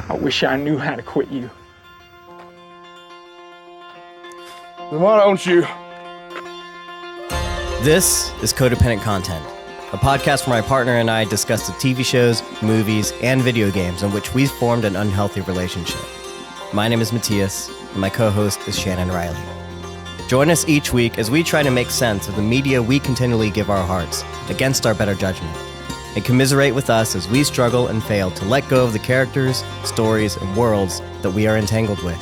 I wish I knew how to quit you. Then why don't you? This is Codependent Content, a podcast where my partner and I discuss the TV shows, movies, and video games in which we've formed an unhealthy relationship. My name is Mattias, and my co-host is Shannon Riley. Join us each week as we try to make sense of the media we continually give our hearts against our better judgment, and commiserate with us as we struggle and fail to let go of the characters, stories, and worlds that we are entangled with.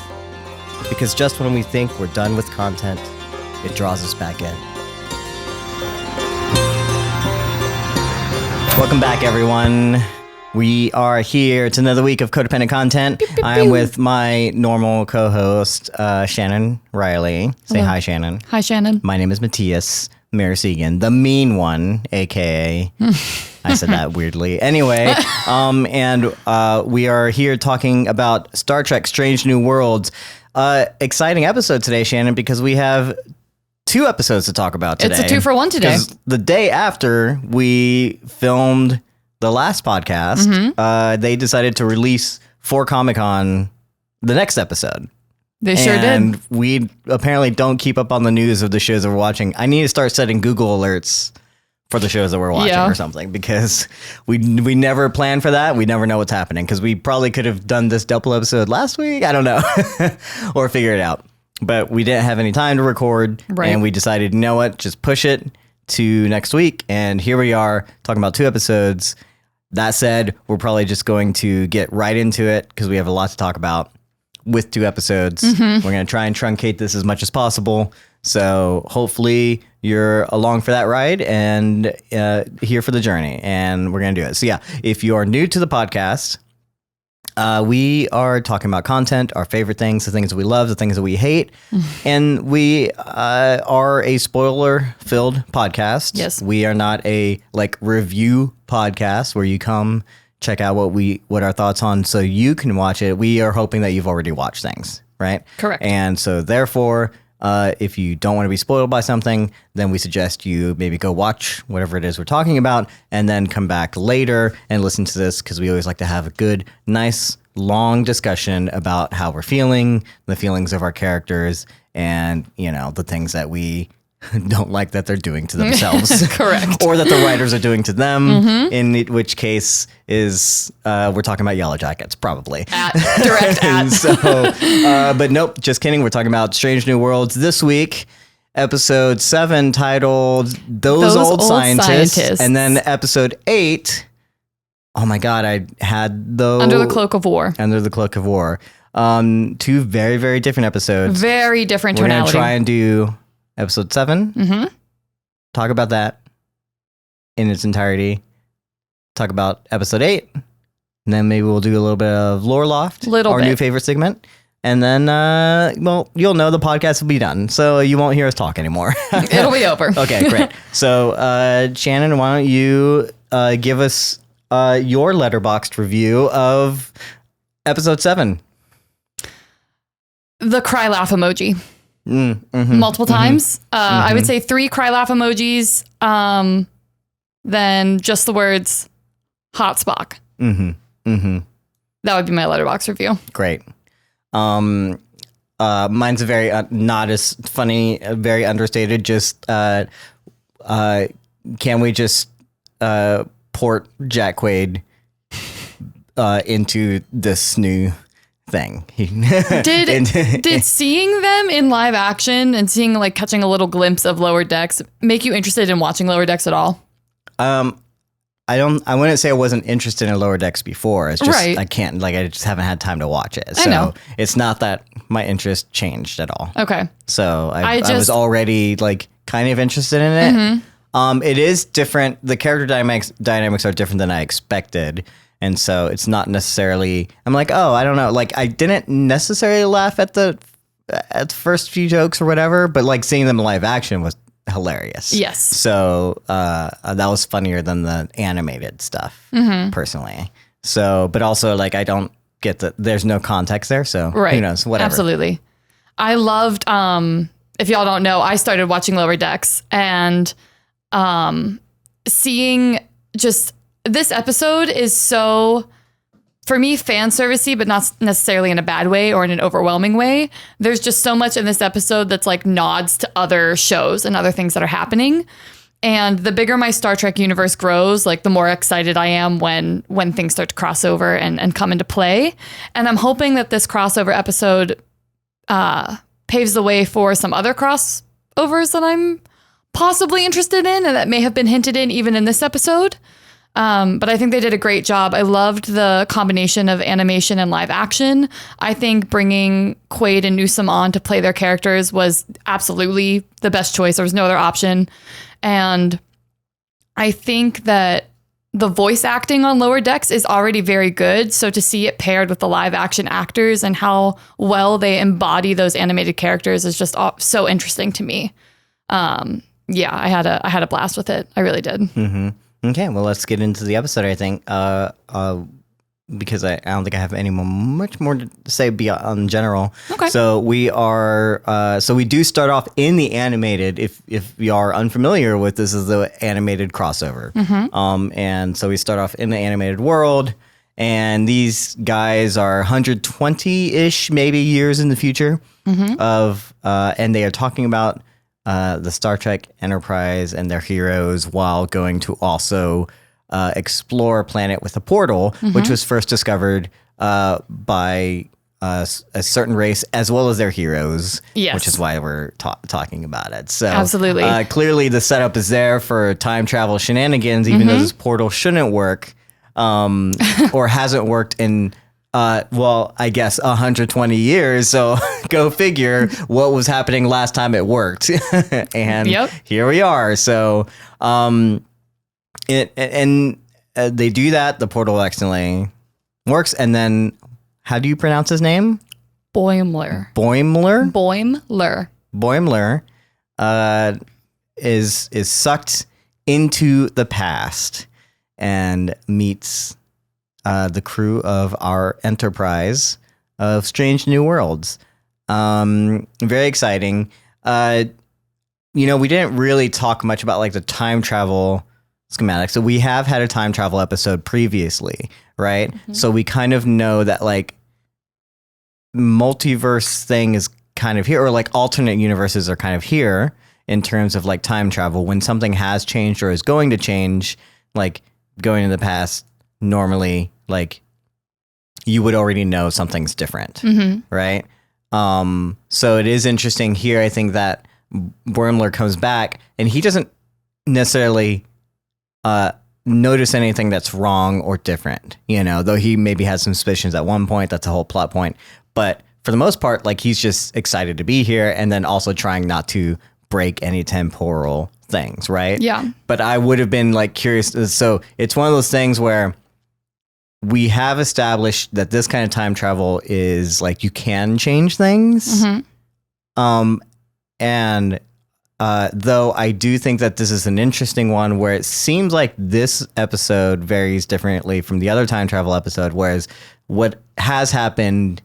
Because just when we think we're done with content, it draws us back in. Welcome back, everyone. We are here. It's another week of Codependent Content. Pew, pew, pew. I'm with my normal co-host, Shannon Riley. Say Hello. Hi, Shannon. Hi, Shannon. My name is Mattias Marasegan, the mean one, a.k.a. I said that weirdly. Anyway, and we are here talking about Star Trek Strange New Worlds. Exciting episode today, Shannon, because we have 2 episodes to talk about today. It's a 2-for-1 today. The day after we filmed the last podcast, they decided to release for Comic-Con the next episode. They sure did. And we apparently don't keep up on the news of the shows that we're watching. I need to start setting Google alerts for the shows that we're watching or something, because we never plan for that. We never know what's happening, because we probably could have done this double episode last week. I don't know. Or figure it out. But we didn't have any time to record, and we decided, you know what, just push it to next week. And here we are talking about 2 episodes. That said, we're probably just going to get right into it because we have a lot to talk about with 2 episodes. We're going to try and truncate this as much as possible. So hopefully you're along for that ride and here for the journey, and we're going to do it. So yeah, if you are new to the podcast, we are talking about content, our favorite things, the things that we love, the things that we hate. And we are a spoiler-filled podcast. Yes. We are not a review podcast where you come check out what our thoughts on so you can watch it. We are hoping that you've already watched things, right? Correct. And so therefore, if you don't want to be spoiled by something, then we suggest you maybe go watch whatever it is we're talking about and then come back later and listen to this, because we always like to have a good, nice, long discussion about how we're feeling, the feelings of our characters, and, the things that we don't like that they're doing to themselves. Correct. Or that the writers are doing to them, in which case is we're talking about Yellow Jackets, probably. Direct at. So, but nope, just kidding. We're talking about Strange New Worlds this week. Episode 7 titled Those Old Scientists. And then episode 8, oh my God, I had those. Under the Cloak of War. Under the Cloak of War. 2 very, very different episodes. Very different We're tonality. We're going to try and do episode 7. Talk about that in its entirety. Talk about episode 8. And then maybe we'll do a little bit of Lore Loft, our new favorite segment. And then, you'll know the podcast will be done. So you won't hear us talk anymore. It'll be over. Okay, great. So, Shannon, why don't you give us your letterboxed review of episode 7? The cry laugh emoji. Multiple times. I would say 3 cry laugh emojis. Then just the words hot Spock. That would be my letterbox review. Great. Mine's a very not as funny, very understated. Just can we just port Jack Quaid into this new thing? Did seeing them in live action and seeing catching a little glimpse of Lower Decks make you interested in watching Lower Decks at all? I wouldn't say I wasn't interested in Lower Decks before. It's just right. I can't I just haven't had time to watch it. So I know. It's not that my interest changed at all. Okay. So I was already kind of interested in it. It is different. The character dynamics are different than I expected. And so it's not necessarily, I'm I don't know. I didn't necessarily laugh at the first few jokes or whatever, but seeing them in live action was hilarious. Yes. So that was funnier than the animated stuff, personally. So, but also I don't get that there's no context there. So who knows, whatever. Absolutely. I loved, if y'all don't know, I started watching Lower Decks and seeing just this episode is so for me, fan servicey, but not necessarily in a bad way or in an overwhelming way. There's just so much in this episode that's like nods to other shows and other things that are happening. And the bigger my Star Trek universe grows, like the more excited I am when things start to cross over and come into play. And I'm hoping that this crossover episode paves the way for some other crossovers that I'm possibly interested in and that may have been hinted in even in this episode. But I think they did a great job. I loved the combination of animation and live action. I think bringing Quaid and Newsom on to play their characters was absolutely the best choice. There was no other option. And I think that the voice acting on Lower Decks is already very good. So to see it paired with the live action actors and how well they embody those animated characters is just so interesting to me. Yeah, I had a blast with it. I really did. Mm-hmm. Okay, well, let's get into the episode, I think, because I don't think I have much more to say beyond general. Okay. So we do start off in the animated, if you are unfamiliar with this, is the animated crossover. Mm-hmm. And so we start off in the animated world, and these guys are 120-ish, maybe years in the future and they are talking about the Star Trek Enterprise and their heroes while going to also explore a planet with a portal, which was first discovered by a certain race as well as their heroes, which is why we're talking about it. So absolutely. Clearly the setup is there for time travel shenanigans, even though this portal shouldn't work or hasn't worked in I guess 120 years. So go figure what was happening last time it worked. And here we are. So they do that. The portal accidentally works. And then how do you pronounce his name? Boimler. Is sucked into the past and meets the crew of our Enterprise of Strange New Worlds. Very exciting. We didn't really talk much about like the time travel schematic. So we have had a time travel episode previously, right? Mm-hmm. So we kind of know that like multiverse thing is kind of here, or like alternate universes are kind of here in terms of like time travel. When something has changed or is going to change, like going in the past, normally like you would already know something's different, right? So it is interesting here. I think that Boimler comes back and he doesn't necessarily notice anything that's wrong or different, though he maybe has some suspicions at one point. That's a whole plot point. But for the most part, like he's just excited to be here and then also trying not to break any temporal things, right? Yeah. But I would have been like curious. So it's one of those things where we have established that this kind of time travel is like you can change things. And though I do think that this is an interesting one where it seems like this episode varies differently from the other time travel episode, whereas what has happened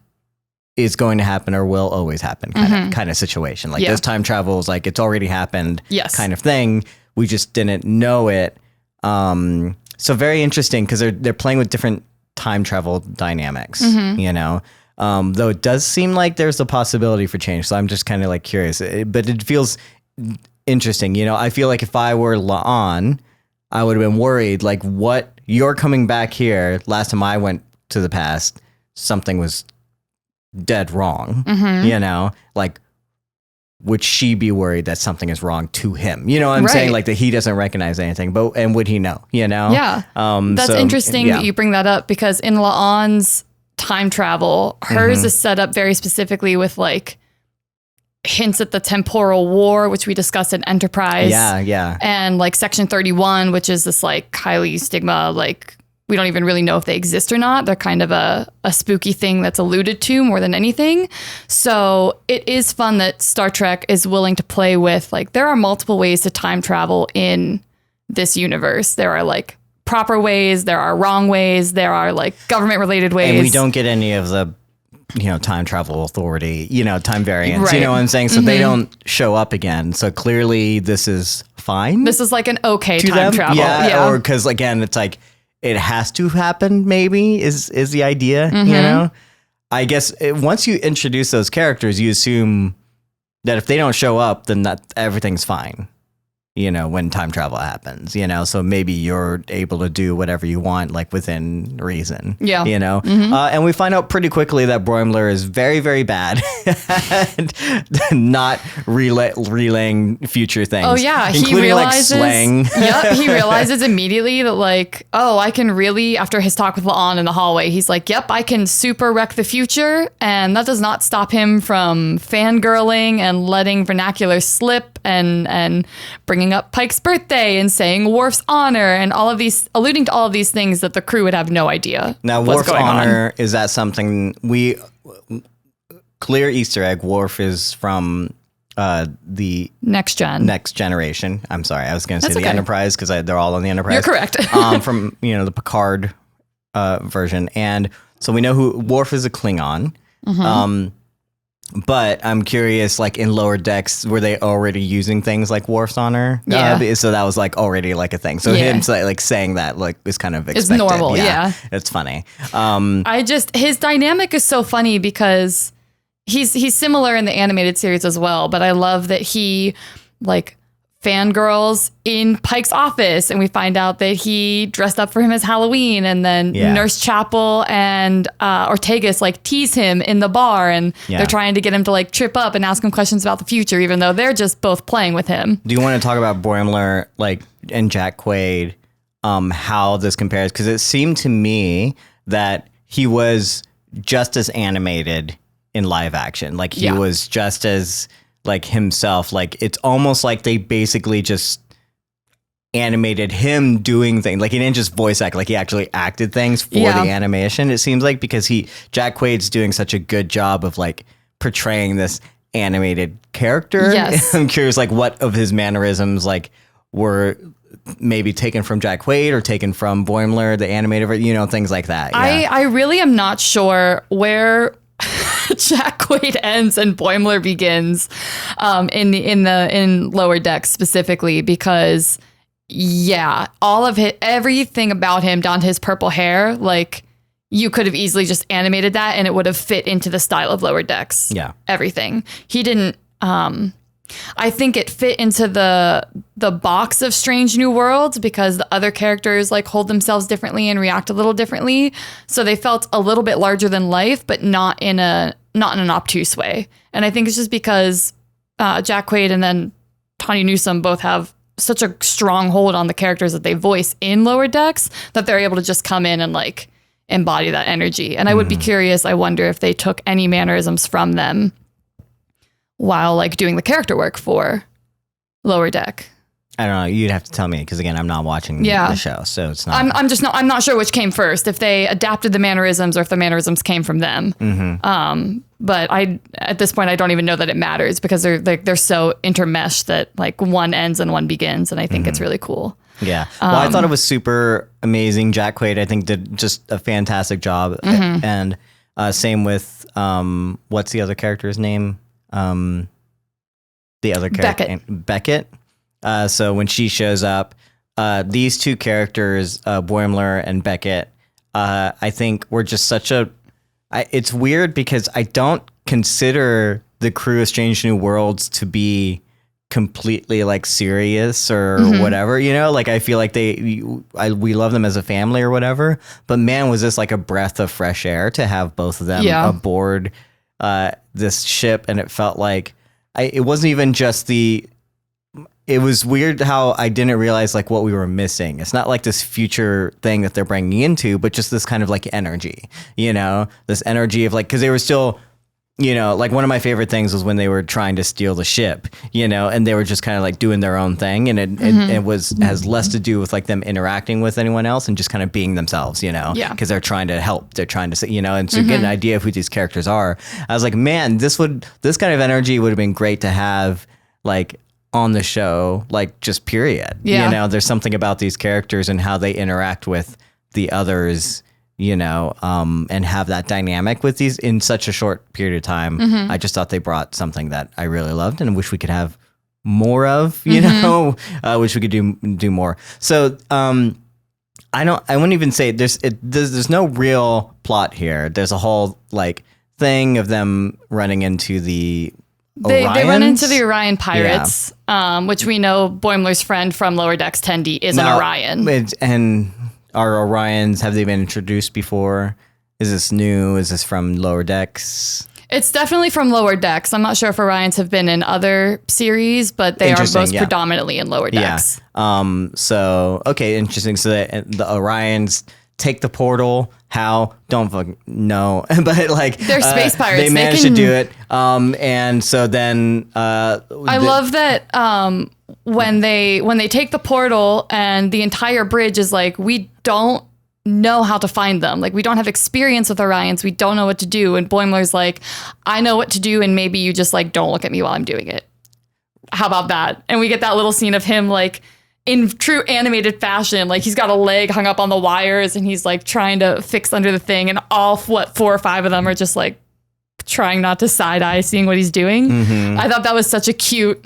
is going to happen or will always happen kind of situation. Like this time travel is like it's already happened kind of thing. We just didn't know it. So very interesting because they're playing with different time travel dynamics, though it does seem like there's a possibility for change. So I'm just kind of like curious, but it feels interesting. I feel like if I were La'an, I would have been worried, like what you're coming back here. Last time I went to the past, something was dead wrong, like would she be worried that something is wrong to him? You know what I'm saying? Like that he doesn't recognize anything, and would he know, Yeah. That's interesting that you bring that up because in La'an's time travel, hers is set up very specifically with like hints at the temporal war, which we discussed in Enterprise. Yeah. And like Section 31, which is this like highly stigma, like we don't even really know if they exist or not. They're kind of a spooky thing that's alluded to more than anything. So it is fun that Star Trek is willing to play with, like, there are multiple ways to time travel in this universe. There are like proper ways, there are wrong ways, there are like government related ways. And we don't get any of the, time travel authority, time variance, you know what I'm saying? So they don't show up again. So clearly this is fine. This is like an okay time travel. Yeah. Or because again, it's like, it has to happen, maybe, is the idea, you know? I guess once you introduce those characters, you assume that if they don't show up, then everything's fine, you know, when time travel happens, you know? So maybe you're able to do whatever you want, like within reason, you know? And we find out pretty quickly that Boimler is very, very bad at not relaying future things. Oh, yeah. Including, he realizes, like, slang. Yep. He realizes immediately that, like, oh, I can really, after his talk with La'an in the hallway, he's like, yep, I can super wreck the future. And that does not stop him from fangirling and letting vernacular slip and bringing up Pike's birthday and saying Worf's honor and all of these, alluding to all of these things that the crew would have no idea. Now, Worf's honor, is that something clear Easter egg? Worf is from the next generation. I'm sorry, I was going to say the Enterprise because they're all on the Enterprise. You're correct. From the Picard version, and so we know who Worf is, a Klingon. But I'm curious, like in Lower Decks, were they already using things like Worf's honor? Yeah. So that was like already like a thing. So him like saying that like is kind of expected. It's normal. Yeah. It's funny. His dynamic is so funny because he's similar in the animated series as well. But I love that he like fangirls in Pike's office, and we find out that he dressed up for him as Halloween, and then Nurse Chapel and Ortegas like tease him in the bar, and they're trying to get him to like trip up and ask him questions about the future, even though they're just both playing with him. Do you want to talk about Boimler like and Jack Quaid, how this compares? Because it seemed to me that he was just as animated in live action, like he was just as like himself. Like it's almost like they basically just animated him doing things. Like he didn't just voice act, like he actually acted things for the animation, it seems like, because Jack Quaid's doing such a good job of like portraying this animated character. Yes. I'm curious like what of his mannerisms like were maybe taken from Jack Quaid or taken from Boimler, the animated, things like that. I really am not sure where Jack Quaid ends and Boimler begins in Lower Decks specifically, because all of everything about him down to his purple hair, like you could have easily just animated that and it would have fit into the style of Lower Decks. Yeah. Everything. He didn't I think it fit into the box of Strange New Worlds because the other characters like hold themselves differently and react a little differently. So they felt a little bit larger than life, but not in an obtuse way. And I think it's just because Jack Quaid and then Tanya Newsome both have such a strong hold on the characters that they voice in Lower Decks that they're able to just come in and like embody that energy. And I would be curious, I wonder if they took any mannerisms from them while like doing the character work for Lower Deck. I don't know. You'd have to tell me because again, I'm not watching the show, so it's not. I'm not sure which came first, if they adapted the mannerisms or if the mannerisms came from them. But at this point, I don't even know that it matters because they're so intermeshed that like one ends and one begins, and I think it's really cool. Yeah. Well, I thought it was super amazing. Jack Quaid, I think, did just a fantastic job, and same with what's the other character's name? The other character, Beckett. So when she shows up, these two characters, Boimler and Beckett, I think were just such it's weird because I don't consider the crew of Strange New Worlds to be completely like serious or whatever, like I feel like we love them as a family or whatever, but man, was this like a breath of fresh air to have both of them aboard this ship. And it felt like it wasn't even just it was weird how I didn't realize like what we were missing. It's not like this future thing that they're bringing into, but just this kind of like energy, this energy of like, cause they were still, like one of my favorite things was when they were trying to steal the ship, and they were just kind of like doing their own thing. And it has less to do with like them interacting with anyone else and just kind of being themselves, because they're trying to help. They're trying to say, and so get an idea of who these characters are. I was like, man, this kind of energy would have been great to have like on the show, like just period. There's something about these characters and how they interact with the others, and have that dynamic with these in such a short period of time. I just thought they brought something that I really loved and wish we could have more of, wish we could do more. So I wouldn't even say there's no real plot here. There's a whole like thing of them running into the They run into the Orion pirates, which we know Boimler's friend from Lower Decks 10D is an Orion. And are Orions, have they been introduced before? Is this new? Is this from Lower Decks? It's definitely from Lower Decks. I'm not sure if Orions have been in other series, but they are most predominantly in Lower Decks. Yeah. So, okay, interesting. So the Orions take the portal. How? Don't fucking know. But like they're space pirates. They managed to do it. And so then I love that when they take the portal and the entire bridge is like, we don't know how to find them. Like, we don't have experience with Orions. We don't know what to do. And Boimler's like, I know what to do, and maybe you just like don't look at me while I'm doing it. How about that? And we get that little scene of him like in true animated fashion, like he's got a leg hung up on the wires and he's like trying to fix under the thing, and all 4 or 5 of them are just like trying not to side eye seeing what he's doing. I thought that was such a cute,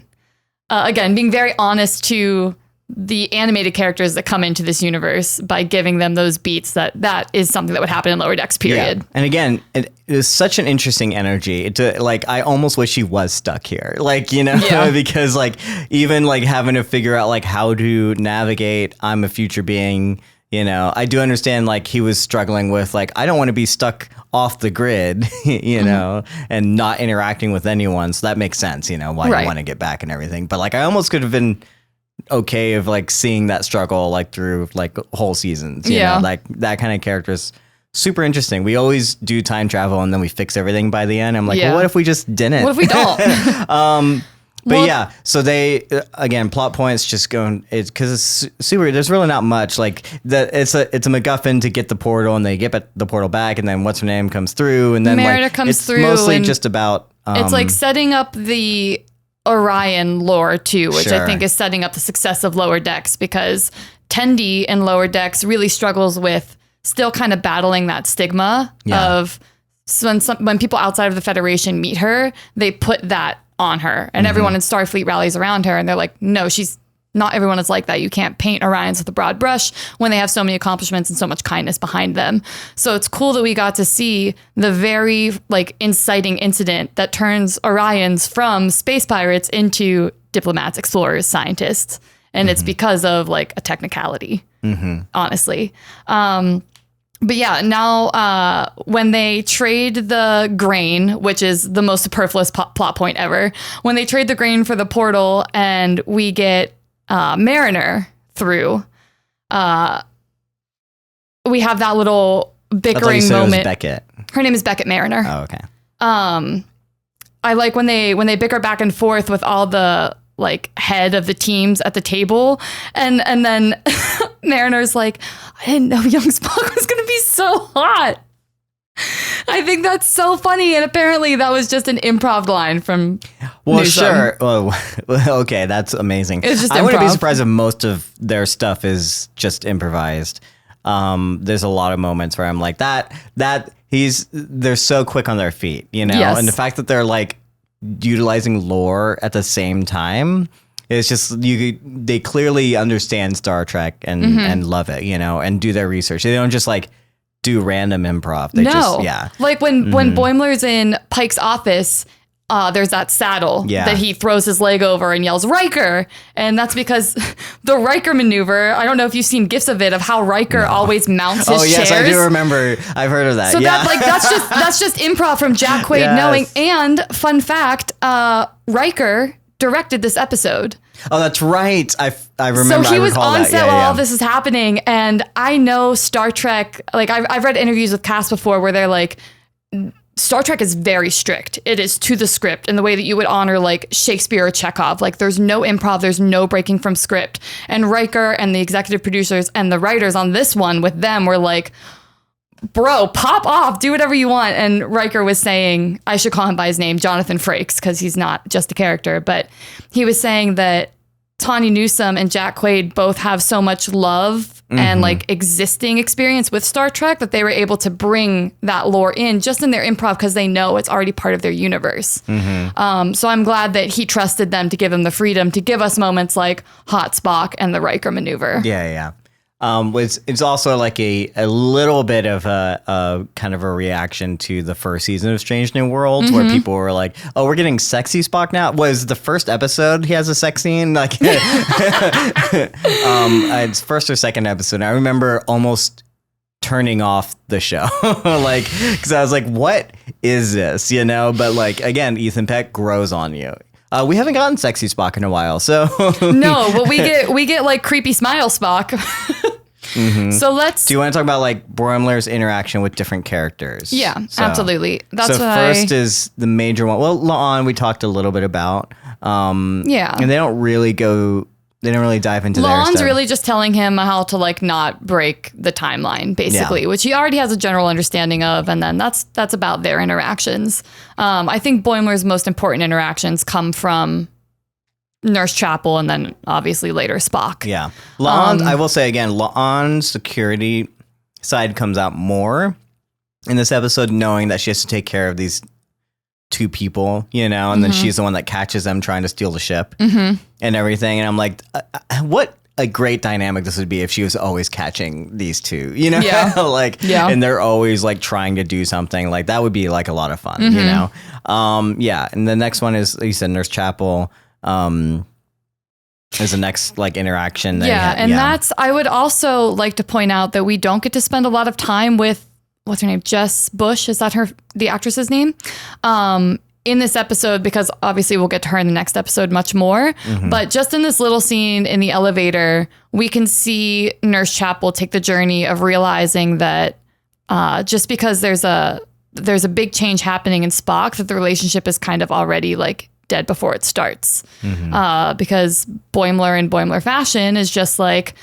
again, being very honest to the animated characters that come into this universe by giving them those beats that is something that would happen in Lower Decks, period. Yeah. And again, it is such an interesting energy. Like, I almost wish he was stuck here. Like, you know, because like even like having to figure out like how to navigate, I'm a future being, you know, I do understand like he was struggling with like, I don't want to be stuck off the grid, you know, and not interacting with anyone. So that makes sense, you know, why you want to get back and everything. But like, I almost could have been okay of like seeing that struggle like through like whole seasons, you know, like that kind of character is super interesting. We always do time travel and then we fix everything by the end. I'm like, well, what if we just didn't? What if we don't? But yeah, so they, again, plot points just going, it's because it's super, there's really not much like that. It's a MacGuffin to get the portal, and they get the portal back, and then what's her name comes through, and then Merida like, comes it's through, mostly just about, it's like setting up the Orion lore too, which I think is setting up the success of Lower Decks, because Tendi in Lower Decks really struggles with still kind of battling that stigma of when people outside of the Federation meet her, they put that on her, and everyone in Starfleet rallies around her, and they're like, no, she's not, everyone is like that. You can't paint Orions with a broad brush when they have so many accomplishments and so much kindness behind them. So it's cool that we got to see the very like inciting incident that turns Orions from space pirates into diplomats, explorers, scientists. And it's because of like a technicality, honestly. But yeah, now when they trade the grain, which is the most superfluous plot point ever, when they trade the grain for the portal and we get Mariner through, we have that little bickering moment. Beckett. Her name is Beckett Mariner. Oh, okay. I like when they bicker back and forth with all the like head of the teams at the table, and then Mariner's like, I didn't know young Spock was gonna be so hot. I think that's so funny, and apparently that was just an improv line from Newsom. Sure. Well, okay, that's amazing. It's just I wouldn't be improv. surprised if most of their stuff is just improvised. There's a lot of moments where I'm like, they're so quick on their feet, you know, and the fact that they're like utilizing lore at the same time, it's just they clearly understand Star Trek and love it, you know, and do their research. They don't just like do random improv. They like when Boimler's in Pike's office, there's that saddle that he throws his leg over and yells Riker, and that's because the Riker maneuver, I don't know if you've seen gifs of it, of how Riker always mounts his chairs. I do remember. I've heard of that. So that's just improv from Jack Quaid knowing. And fun fact, Riker directed this episode. Oh, that's right. I remember. So he was on set while all this is happening, and I know Star Trek. Like I've read interviews with cast before where they're like, Star Trek is very strict. It is to the script in the way that you would honor like Shakespeare or Chekhov. Like there's no improv, there's no breaking from script. And Riker and the executive producers and the writers on this one with them were like, bro, pop off, do whatever you want. And Riker was saying, I should call him by his name, Jonathan Frakes, because he's not just a character, but he was saying that Tawny Newsome and Jack Quaid both have so much love and like existing experience with Star Trek that they were able to bring that lore in just in their improv because they know it's already part of their universe. So I'm glad that he trusted them to give him the freedom to give us moments like Hot Spock and the Riker maneuver. Yeah. It's also like a little bit of a kind of a reaction to the first season of Strange New Worlds, where people were like, "Oh, we're getting sexy Spock now." Was the first episode he has a sex scene? Like, it's first or second episode. I remember almost turning off the show, like, because I was like, "What is this?" You know. But like again, Ethan Peck grows on you. We haven't gotten sexy Spock in a while, so no, but we get like creepy smile Spock. So let's. Do you want to talk about like Boimler's interaction with different characters? Yeah, absolutely. That's so what first is the major one. Well, La'an we talked a little bit about. Yeah, and they don't really dive into their La'an's stuff. really just telling him how to like not break the timeline, basically, which he already has a general understanding of, and then that's about their interactions. I think Boimler's most important interactions come from Nurse Chapel and then obviously later Spock. Yeah. La'an, I will say again, La'an's security side comes out more in this episode, knowing that she has to take care of these two people, you know, and then she's the one that catches them trying to steal the ship and everything. And I'm like, what a great dynamic this would be if she was always catching these two, you know, and they're always like trying to do something like that would be like a lot of fun, you know? Yeah. And the next one is, you said Nurse Chapel. Is the next like interaction. That's, I would also like to point out that we don't get to spend a lot of time with, what's her name? Jess Bush. Is that the actress's name? In this episode, because obviously we'll get to her in the next episode much more, but just in this little scene in the elevator, we can see Nurse Chapel take the journey of realizing that, just because there's a big change happening in Spock, that the relationship is kind of already like dead before it starts. Because Boimler in Boimler fashion is just like,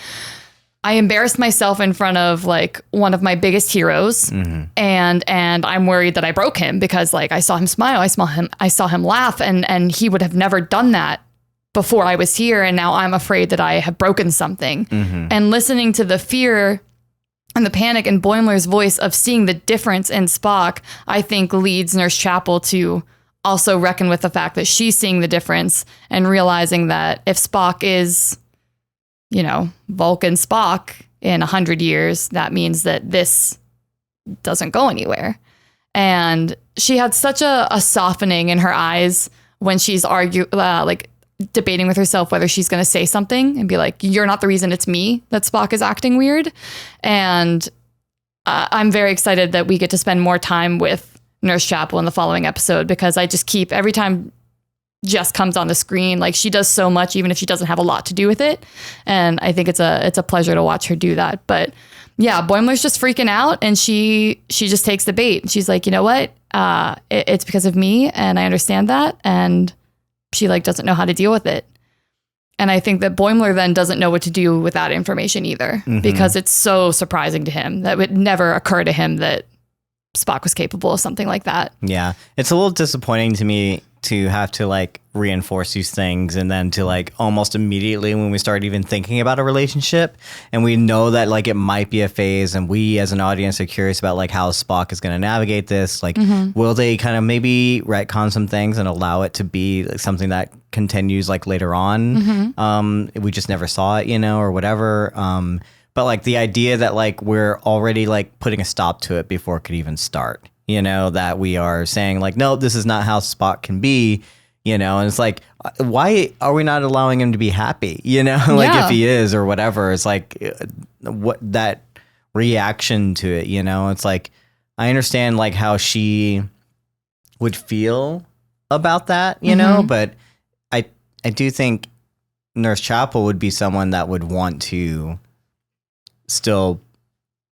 I embarrassed myself in front of like one of my biggest heroes, and I'm worried that I broke him because like I saw him smile, I saw him laugh, and he would have never done that before I was here, and now I'm afraid that I have broken something. And listening to the fear and the panic in Boimler's voice of seeing the difference in Spock, I think leads Nurse Chapel to also reckon with the fact that she's seeing the difference and realizing that if Spock is, you know, Vulcan Spock in 100 years, that means that this doesn't go anywhere. And she had such a softening in her eyes when she's debating with herself whether she's going to say something and be like, you're not the reason, it's me that Spock is acting weird. And I'm very excited that we get to spend more time with Nurse Chapel in the following episode, because I just keep, every time Jess comes on the screen, like she does so much, even if she doesn't have a lot to do with it. And I think it's a pleasure to watch her do that. But yeah, Boimler's just freaking out, and she just takes the bait. She's like, you know what? It's because of me, and I understand that. And she like doesn't know how to deal with it. And I think that Boimler then doesn't know what to do with that information either, because it's so surprising to him that would never occur to him that Spock was capable of something like that. Yeah. It's a little disappointing to me to have to like reinforce these things, and then to like almost immediately when we start even thinking about a relationship, and we know that like it might be a phase, and we as an audience are curious about like how Spock is going to navigate this, like will they kind of maybe retcon some things and allow it to be like something that continues like later on. We just never saw it, you know, or whatever. But like the idea that like we're already like putting a stop to it before it could even start, you know, that we are saying like, no, this is not how Spock can be, you know, and it's like, why are we not allowing him to be happy? You know, like if he is or whatever, it's like what that reaction to it, you know, it's like, I understand like how she would feel about that, you know, but I do think Nurse Chapel would be someone that would want to still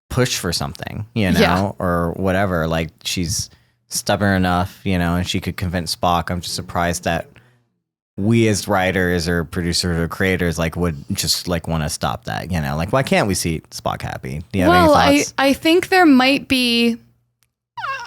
push for something, you know, or whatever. Like she's stubborn enough, you know, and she could convince Spock. I'm just surprised that we as writers or producers or creators like would just like want to stop that, you know, like why can't we see Spock happy? Do you have any thoughts? I think there might be,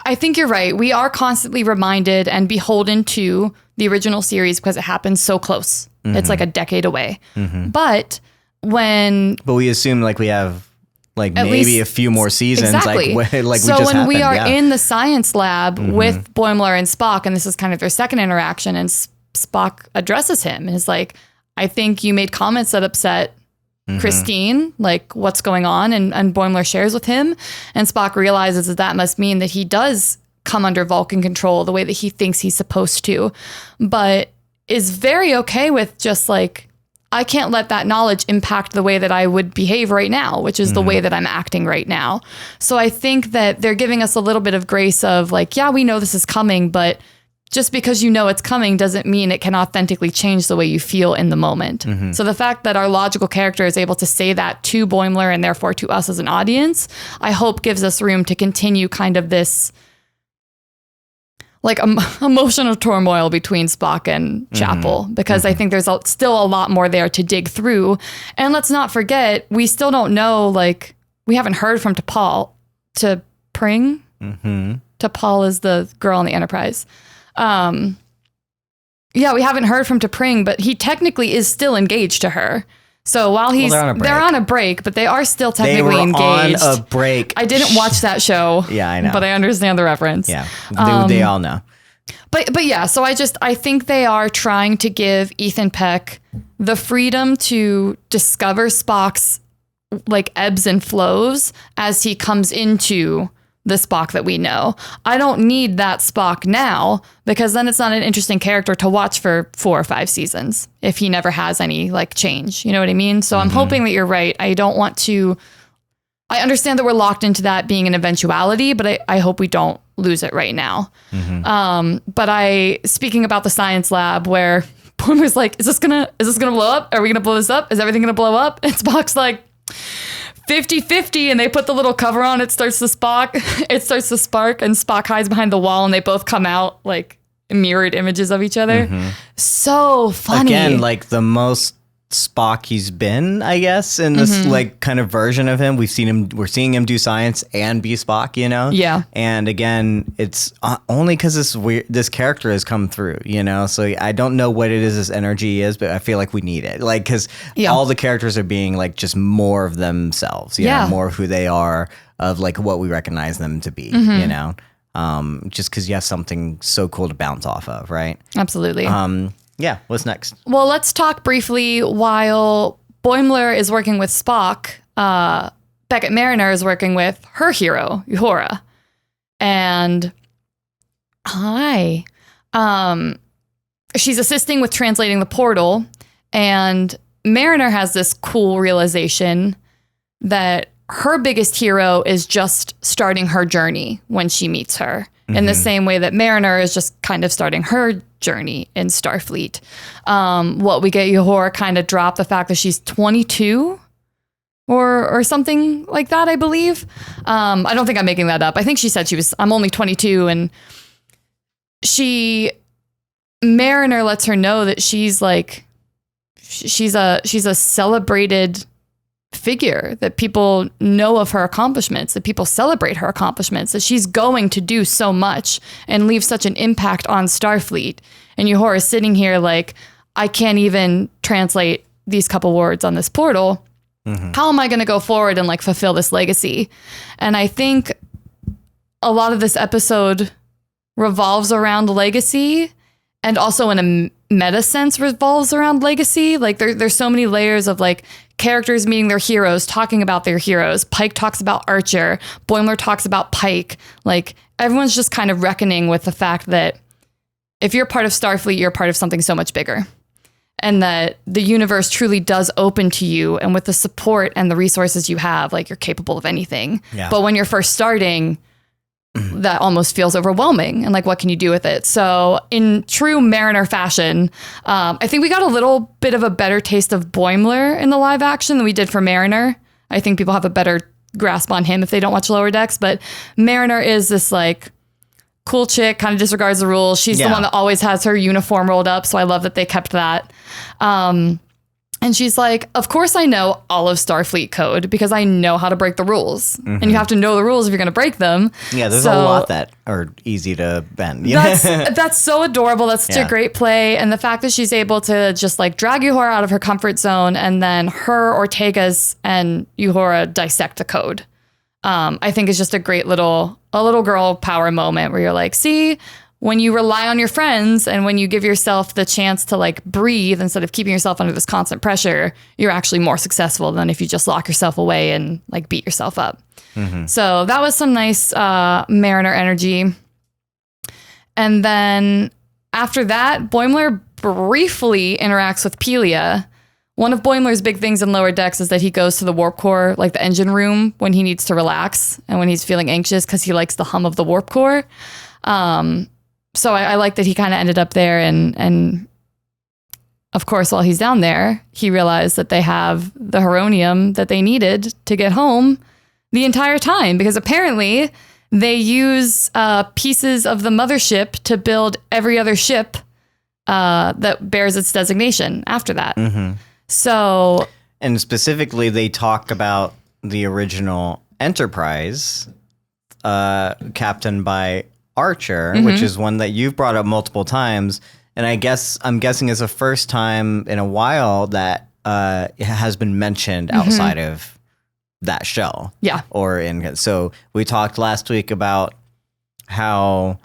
I think you're right. We are constantly reminded and beholden to the original series because it happens so close. It's like a decade away. But we assume like we have like maybe a few more seasons. Exactly. Like so when we are in the science lab with Boimler and Spock, and this is kind of their second interaction, and Spock addresses him and is like, I think you made comments that upset Christine, like what's going on, and Boimler shares with him, and Spock realizes that must mean that he does come under Vulcan control the way that he thinks he's supposed to, but is very okay with just like, I can't let that knowledge impact the way that I would behave right now, which is the way that I'm acting right now. So I think that they're giving us a little bit of grace of like, yeah, we know this is coming, but just because you know it's coming doesn't mean it can authentically change the way you feel in the moment. So the fact that our logical character is able to say that to Boimler and therefore to us as an audience, I hope gives us room to continue kind of this like emotional turmoil between Spock and Chapel, because I think there's still a lot more there to dig through. And let's not forget, we still don't know, like, we haven't heard from T'Pol. T'Pring? T'Pol is the girl on the Enterprise. Yeah, we haven't heard from T'Pring, but he technically is still engaged to her. So while they're on a break, but they are still technically engaged. On a break. I didn't watch that show. Yeah, I know. But I understand the reference. Yeah, they all know. But yeah, so I think they are trying to give Ethan Peck the freedom to discover Spock's like ebbs and flows as he comes into the Spock that we know. I don't need that Spock now, because then it's not an interesting character to watch for 4 or 5 seasons if he never has any like change. You know what I mean? So I'm hoping that you're right. I understand that we're locked into that being an eventuality, but I hope we don't lose it right now. But speaking about the science lab where Boimler's like, is this gonna blow up? Are we gonna blow this up? Is everything gonna blow up? And Spock's like, 50-50, and they put the little cover on. It starts to spark, and Spock hides behind the wall, and they both come out like mirrored images of each other. So funny. Again, like the most Spock he's been, I guess, in this like kind of version of him. We're seeing him do science and be Spock, you know? Yeah. And again, it's only because this character has come through, you know? So I don't know what it is this energy is, but I feel like we need it. Like, because all the characters are being like just more of themselves, you know, more of who they are, of like what we recognize them to be, you know? Just because you have something so cool to bounce off of, right? Absolutely. Yeah, what's next? Well, let's talk briefly while Boimler is working with Spock, Beckett Mariner is working with her hero, Uhura. And she's assisting with translating the portal, and Mariner has this cool realization that her biggest hero is just starting her journey when she meets her. In the same way that Mariner is just kind of starting her journey in Starfleet. What we get Uhura kind of drop the fact that she's 22 or something like that, I believe. I don't think I'm making that up. I think she said I'm only 22, and Mariner lets her know that she's a celebrated figure, that people know of her accomplishments, that people celebrate her accomplishments, that she's going to do so much and leave such an impact on Starfleet. And Uhura is sitting here like, I can't even translate these couple words on this portal. How am I going to go forward and like fulfill this legacy? And I think a lot of this episode revolves around legacy, and also in a meta sense revolves around legacy. Like there's so many layers of like characters meeting their heroes, talking about their heroes. Pike talks about Archer. Boimler talks about Pike. Like everyone's just kind of reckoning with the fact that if you're part of Starfleet, you're part of something so much bigger. And that the universe truly does open to you. And with the support and the resources you have, like you're capable of anything. Yeah. But when you're first starting, that almost feels overwhelming. And like, what can you do with it? So in true Mariner fashion, I think we got a little bit of a better taste of Boimler in the live action than we did for Mariner. I think people have a better grasp on him if they don't watch Lower Decks. But Mariner is this like cool chick, kind of disregards the rules. She's the one that always has her uniform rolled up. So I love that they kept that. And she's like, of course I know all of Starfleet code because I know how to break the rules. And you have to know the rules if you're going to break them. Yeah, there's a lot that are easy to bend. That's so adorable. That's such a great play. And the fact that she's able to just like drag Uhura out of her comfort zone, and then her, Ortega's, and Uhura dissect the code. I think is just a great little girl power moment where you're like, see, when you rely on your friends and when you give yourself the chance to like breathe instead of keeping yourself under this constant pressure, you're actually more successful than if you just lock yourself away and like beat yourself up. So that was some nice Mariner energy. And then after that, Boimler briefly interacts with Pelia. One of Boimler's big things in Lower Decks is that he goes to the warp core, like the engine room, when he needs to relax and when he's feeling anxious because he likes the hum of the warp core. So I like that he kind of ended up there. And of course, while he's down there, he realized that they have the Heronium that they needed to get home the entire time, because apparently they use pieces of the mothership to build every other ship that bears its designation after that. So, and specifically, they talk about the original Enterprise, captained by Archer, which is one that you've brought up multiple times, and I'm guessing it's the first time in a while that it has been mentioned outside of that show. Yeah. So we talked last week about how,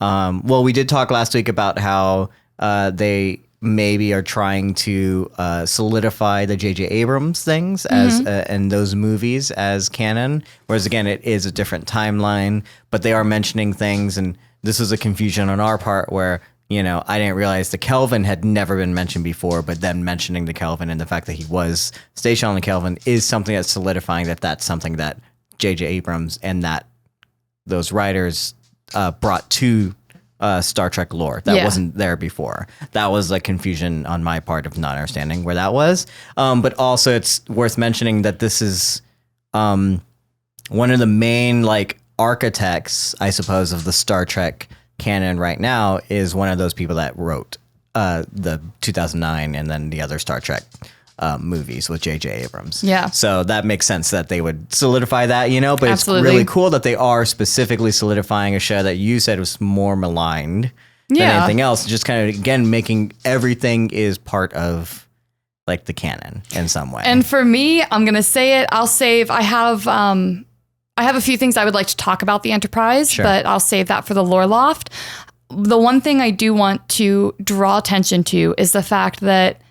we did talk last week about how they maybe are trying to solidify the J.J. Abrams things as and those movies as canon, whereas again it is a different timeline, but they are mentioning things, and this was a confusion on our part where I didn't realize the Kelvin had never been mentioned before, but then mentioning the Kelvin and the fact that he was stationed on the Kelvin is something that's solidifying that that's something that J.J. Abrams and that those writers brought to Star Trek lore that wasn't there before. That was a confusion on my part of not understanding where that was. But also it's worth mentioning that this is one of the main like architects, I suppose, of the Star Trek canon right now is one of those people that wrote the 2009 and then the other Star Trek movies with J.J. Abrams. Yeah. So that makes sense that they would solidify that, but Absolutely. It's really cool that they are specifically solidifying a show that you said was more maligned than anything else. Just kind of, again, making everything is part of like the canon in some way. And for me, I'm going to say it. I'll save. I have a few things I would like to talk about the Enterprise, but I'll save that for the Lore Loft. The one thing I do want to draw attention to is the fact that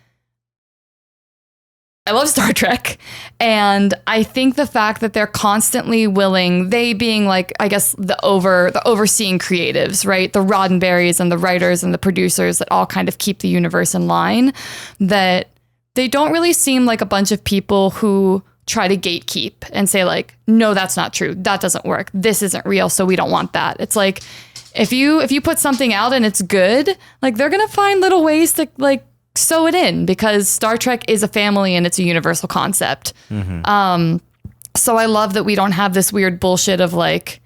I love Star Trek, and I think the fact that they're constantly willing, they being like, I guess the overseeing creatives, right? The Roddenberrys and the writers and the producers that all kind of keep the universe in line, that they don't really seem like a bunch of people who try to gatekeep and say like, no, that's not true. That doesn't work. This isn't real. So we don't want that. It's like, if you put something out and it's good, like they're going to find little ways to like sew it in, because Star Trek is a family and it's a universal concept. So I love that we don't have this weird bullshit of like,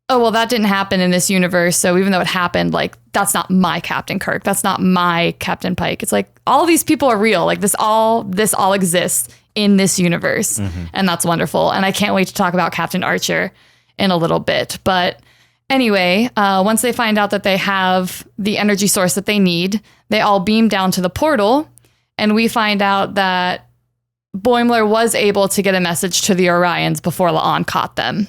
oh, well, that didn't happen in this universe. So even though it happened, like, that's not my Captain Kirk. That's not my Captain Pike. It's like, all these people are real. Like this all exists in this universe. And that's wonderful. And I can't wait to talk about Captain Archer in a little bit. But anyway, once they find out that they have the energy source that they need, they all beam down to the portal, and we find out that Boimler was able to get a message to the Orions before La'an caught them.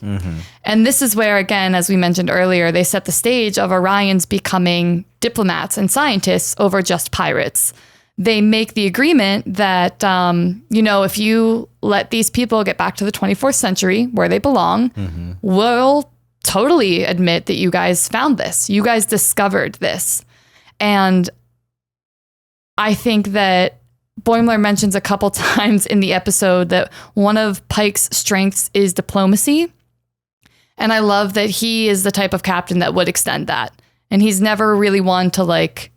And this is where, again, as we mentioned earlier, they set the stage of Orions becoming diplomats and scientists over just pirates. They make the agreement that, if you let these people get back to the 24th century where they belong, we'll totally admit that you guys found this. You guys discovered this. And I think that Boimler mentions a couple times in the episode that one of Pike's strengths is diplomacy. And I love that he is the type of captain that would extend that. And he's never really one to like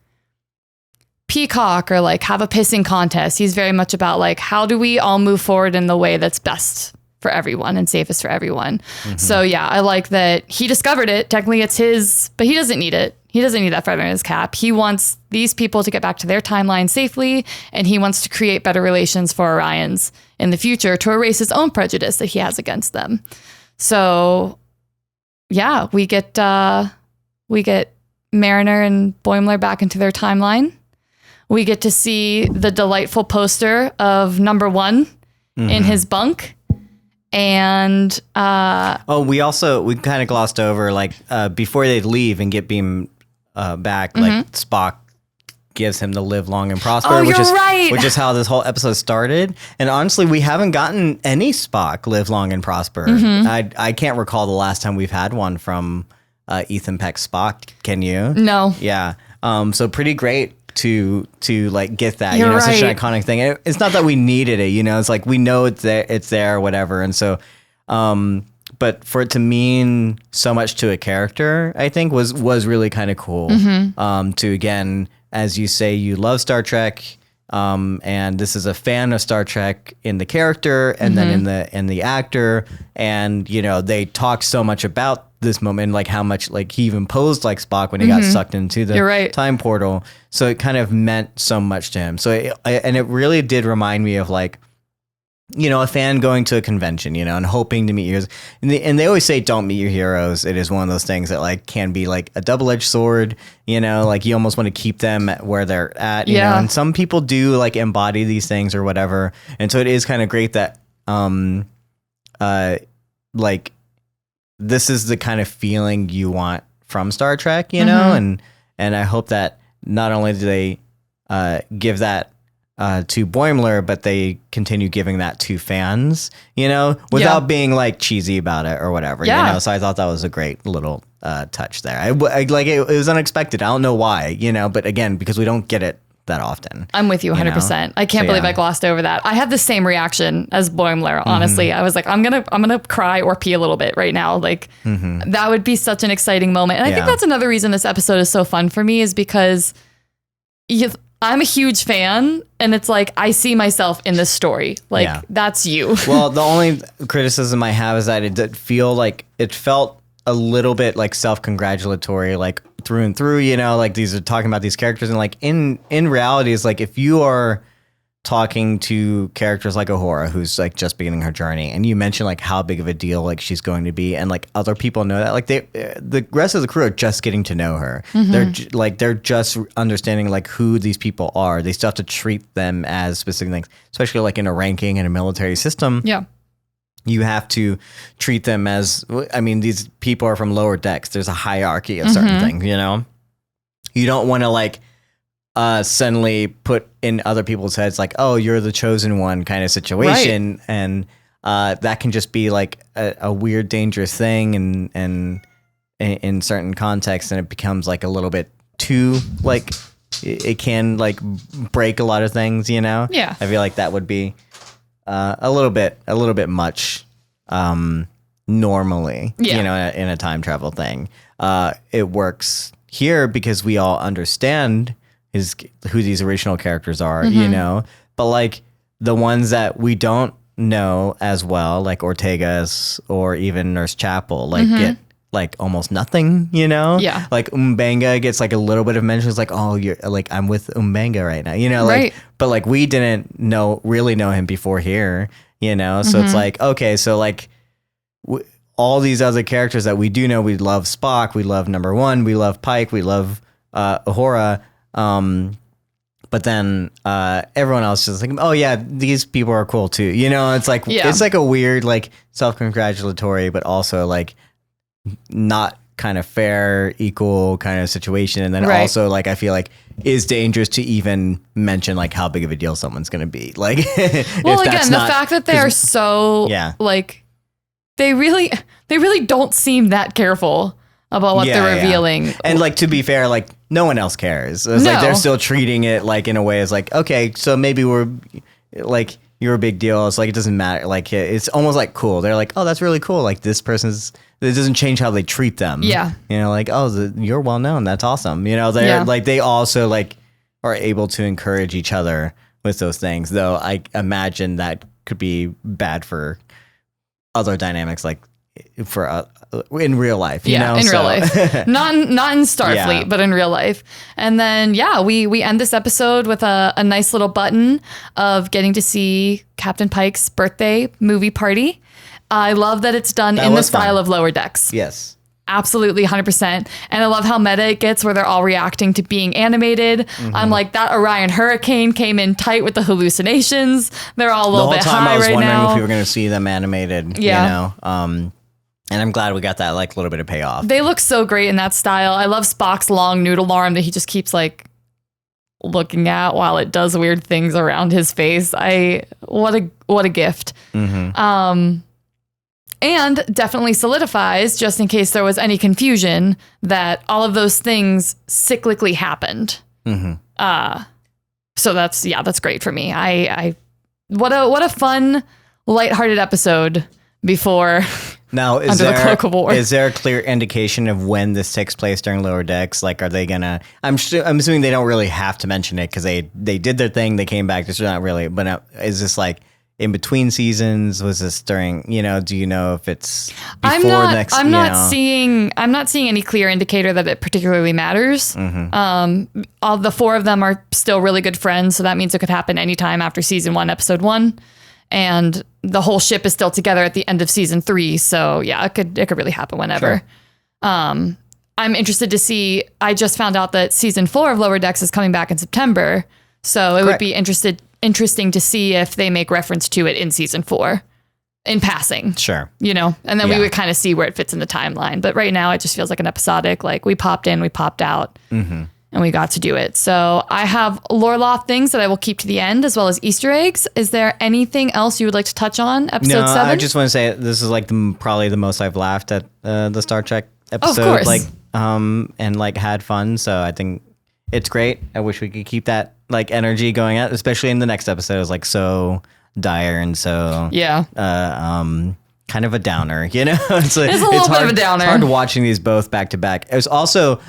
peacock or like have a pissing contest. He's very much about like, how do we all move forward in the way that's best for everyone and safest for everyone. So yeah, I like that he discovered it. Technically it's his, but he doesn't need it. He doesn't need that feather in his cap. He wants these people to get back to their timeline safely, and he wants to create better relations for Orions in the future to erase his own prejudice that he has against them. So yeah, we get Mariner and Boimler back into their timeline. We get to see the delightful poster of number 1 in his bunk. And we kind of glossed over, like, before they leave and get beamed back, like Spock gives him the live long and prosper, Oh, which you're is right. which is how this whole episode started. And honestly, we haven't gotten any Spock live long and prosper. I can't recall the last time we've had one from Ethan Peck's Spock. Can you? No. Yeah. So pretty great to like get that. You're Such an right. iconic thing. It's not that we needed it. It's like we know it's there, or whatever. And so, but for it to mean so much to a character, I think was really kind of cool. To again, as you say, you love Star Trek, and this is a fan of Star Trek in the character, and then in the actor, and they talk so much about this moment, like how much like he even posed like Spock when he got sucked into the time portal. So it kind of meant so much to him. So it really did remind me of like, a fan going to a convention, and hoping to meet heroes. And they always say, don't meet your heroes. It is one of those things that like can be like a double-edged sword, like you almost want to keep them where they're at, you know, and some people do like embody these things or whatever. And so it is kind of great that, like this is the kind of feeling you want from Star Trek, and I hope that not only do they, give that, to Boimler, but they continue giving that to fans, without being like cheesy about it or whatever, So I thought that was a great little touch there. I like it was unexpected. I don't know why, but again, because we don't get it that often. I'm with you 100%. I can't believe I glossed over that. I had the same reaction as Boimler, honestly. I was like, I'm gonna cry or pee a little bit right now. Like that would be such an exciting moment. And I think that's another reason this episode is so fun for me, is because I'm a huge fan, and it's like I see myself in this story. Like that's you. Well, the only criticism I have is that it did feel like it felt a little bit like self-congratulatory, like through and through. Like these are talking about these characters, and like in reality, is like if you are talking to characters like Uhura, who's like just beginning her journey, and you mention like how big of a deal like she's going to be, and like other people know that, like the rest of the crew are just getting to know her. They're just understanding like who these people are. They still have to treat them as specific things, especially like in a ranking in a military system. Yeah. You have to treat them as, I mean, these people are from lower decks. There's a hierarchy of certain things, You don't want to like suddenly put in other people's heads like, oh, you're the chosen one kind of situation. Right. And that can just be like a weird, dangerous thing and in certain contexts, and it becomes like a little bit too like it can like break a lot of things, Yeah. I feel like that would be a little bit much normally, in a time travel thing. It works here because we all understand who these original characters are, but like the ones that we don't know as well, like Ortega's or even Nurse Chapel, like get like almost nothing, Yeah. Like M'Benga gets like a little bit of mention. It's like, oh, you're like, I'm with M'Benga right now, like, but like we didn't really know him before here, So it's like, okay, so like all these other characters that we do know, we love Spock, we love Number One, we love Pike, we love Uhura. But then everyone else is like, oh yeah, these people are cool too. It's like it's like a weird like self-congratulatory, but also like not kind of fair, equal kind of situation. And then also like I feel like is dangerous to even mention like how big of a deal someone's going to be. Like, well, again, the fact that they're so like they really don't seem that careful about what they're revealing. And like, to be fair, like no one else cares. It's like they're still treating it like in a way as like, okay, so maybe we're like, you're a big deal. It's like, it doesn't matter. Like it's almost like cool. They're like, oh, that's really cool. Like this person's, it doesn't change how they treat them. Yeah. Like, oh, you're well known. That's awesome. They're like, they also like are able to encourage each other with those things. Though I imagine that could be bad for other dynamics, like for in real life, in real life, not in Starfleet, but in real life. And then we end this episode with a nice little button of getting to see Captain Pike's birthday movie party. I love that it's done in the style of Lower Decks. Yes. Absolutely, 100%. And I love how meta it gets, where they're all reacting to being animated. I'm like, that Orion Hurricane came in tight with the hallucinations. They're all a little bit high right now. The whole time I was wondering if we were going to see them animated, And I'm glad we got that like little bit of payoff. They look so great in that style. I love Spock's long noodle arm that he just keeps like looking at while it does weird things around his face. What a gift. And definitely solidifies, just in case there was any confusion, that all of those things cyclically happened. So that's great for me. What a fun, lighthearted episode before. Now, under the Cloak of War. Is there a clear indication of when this takes place during Lower Decks? Like, are they gonna? I'm assuming they don't really have to mention it because they did their thing. They came back. It's not really. But is this like in between seasons? Was this during? Do you know if it's before next? I'm not seeing any clear indicator that it particularly matters. All the 4 of them are still really good friends, so that means it could happen anytime after season 1, episode 1. And the whole ship is still together at the end of season 3. So yeah, it could really happen whenever. Sure. I'm interested to see. I just found out that season 4 of Lower Decks is coming back in September. So it would be interesting to see if they make reference to it in season 4 in passing. Sure. And then we would kind of see where it fits in the timeline. But right now it just feels like an episodic, like we popped in, we popped out. And we got to do it. So I have lore loft things that I will keep to the end, as well as Easter eggs. Is there anything else you would like to touch on? Episode 7? I just want to say this is like probably the most I've laughed at the Star Trek episode. Oh, of course. Like, and like had fun. So I think it's great. I wish we could keep that like energy going out, especially in the next episode. It's like so dire and so kind of a downer. It's a little bit of a downer. It's hard watching these both back to back. It was also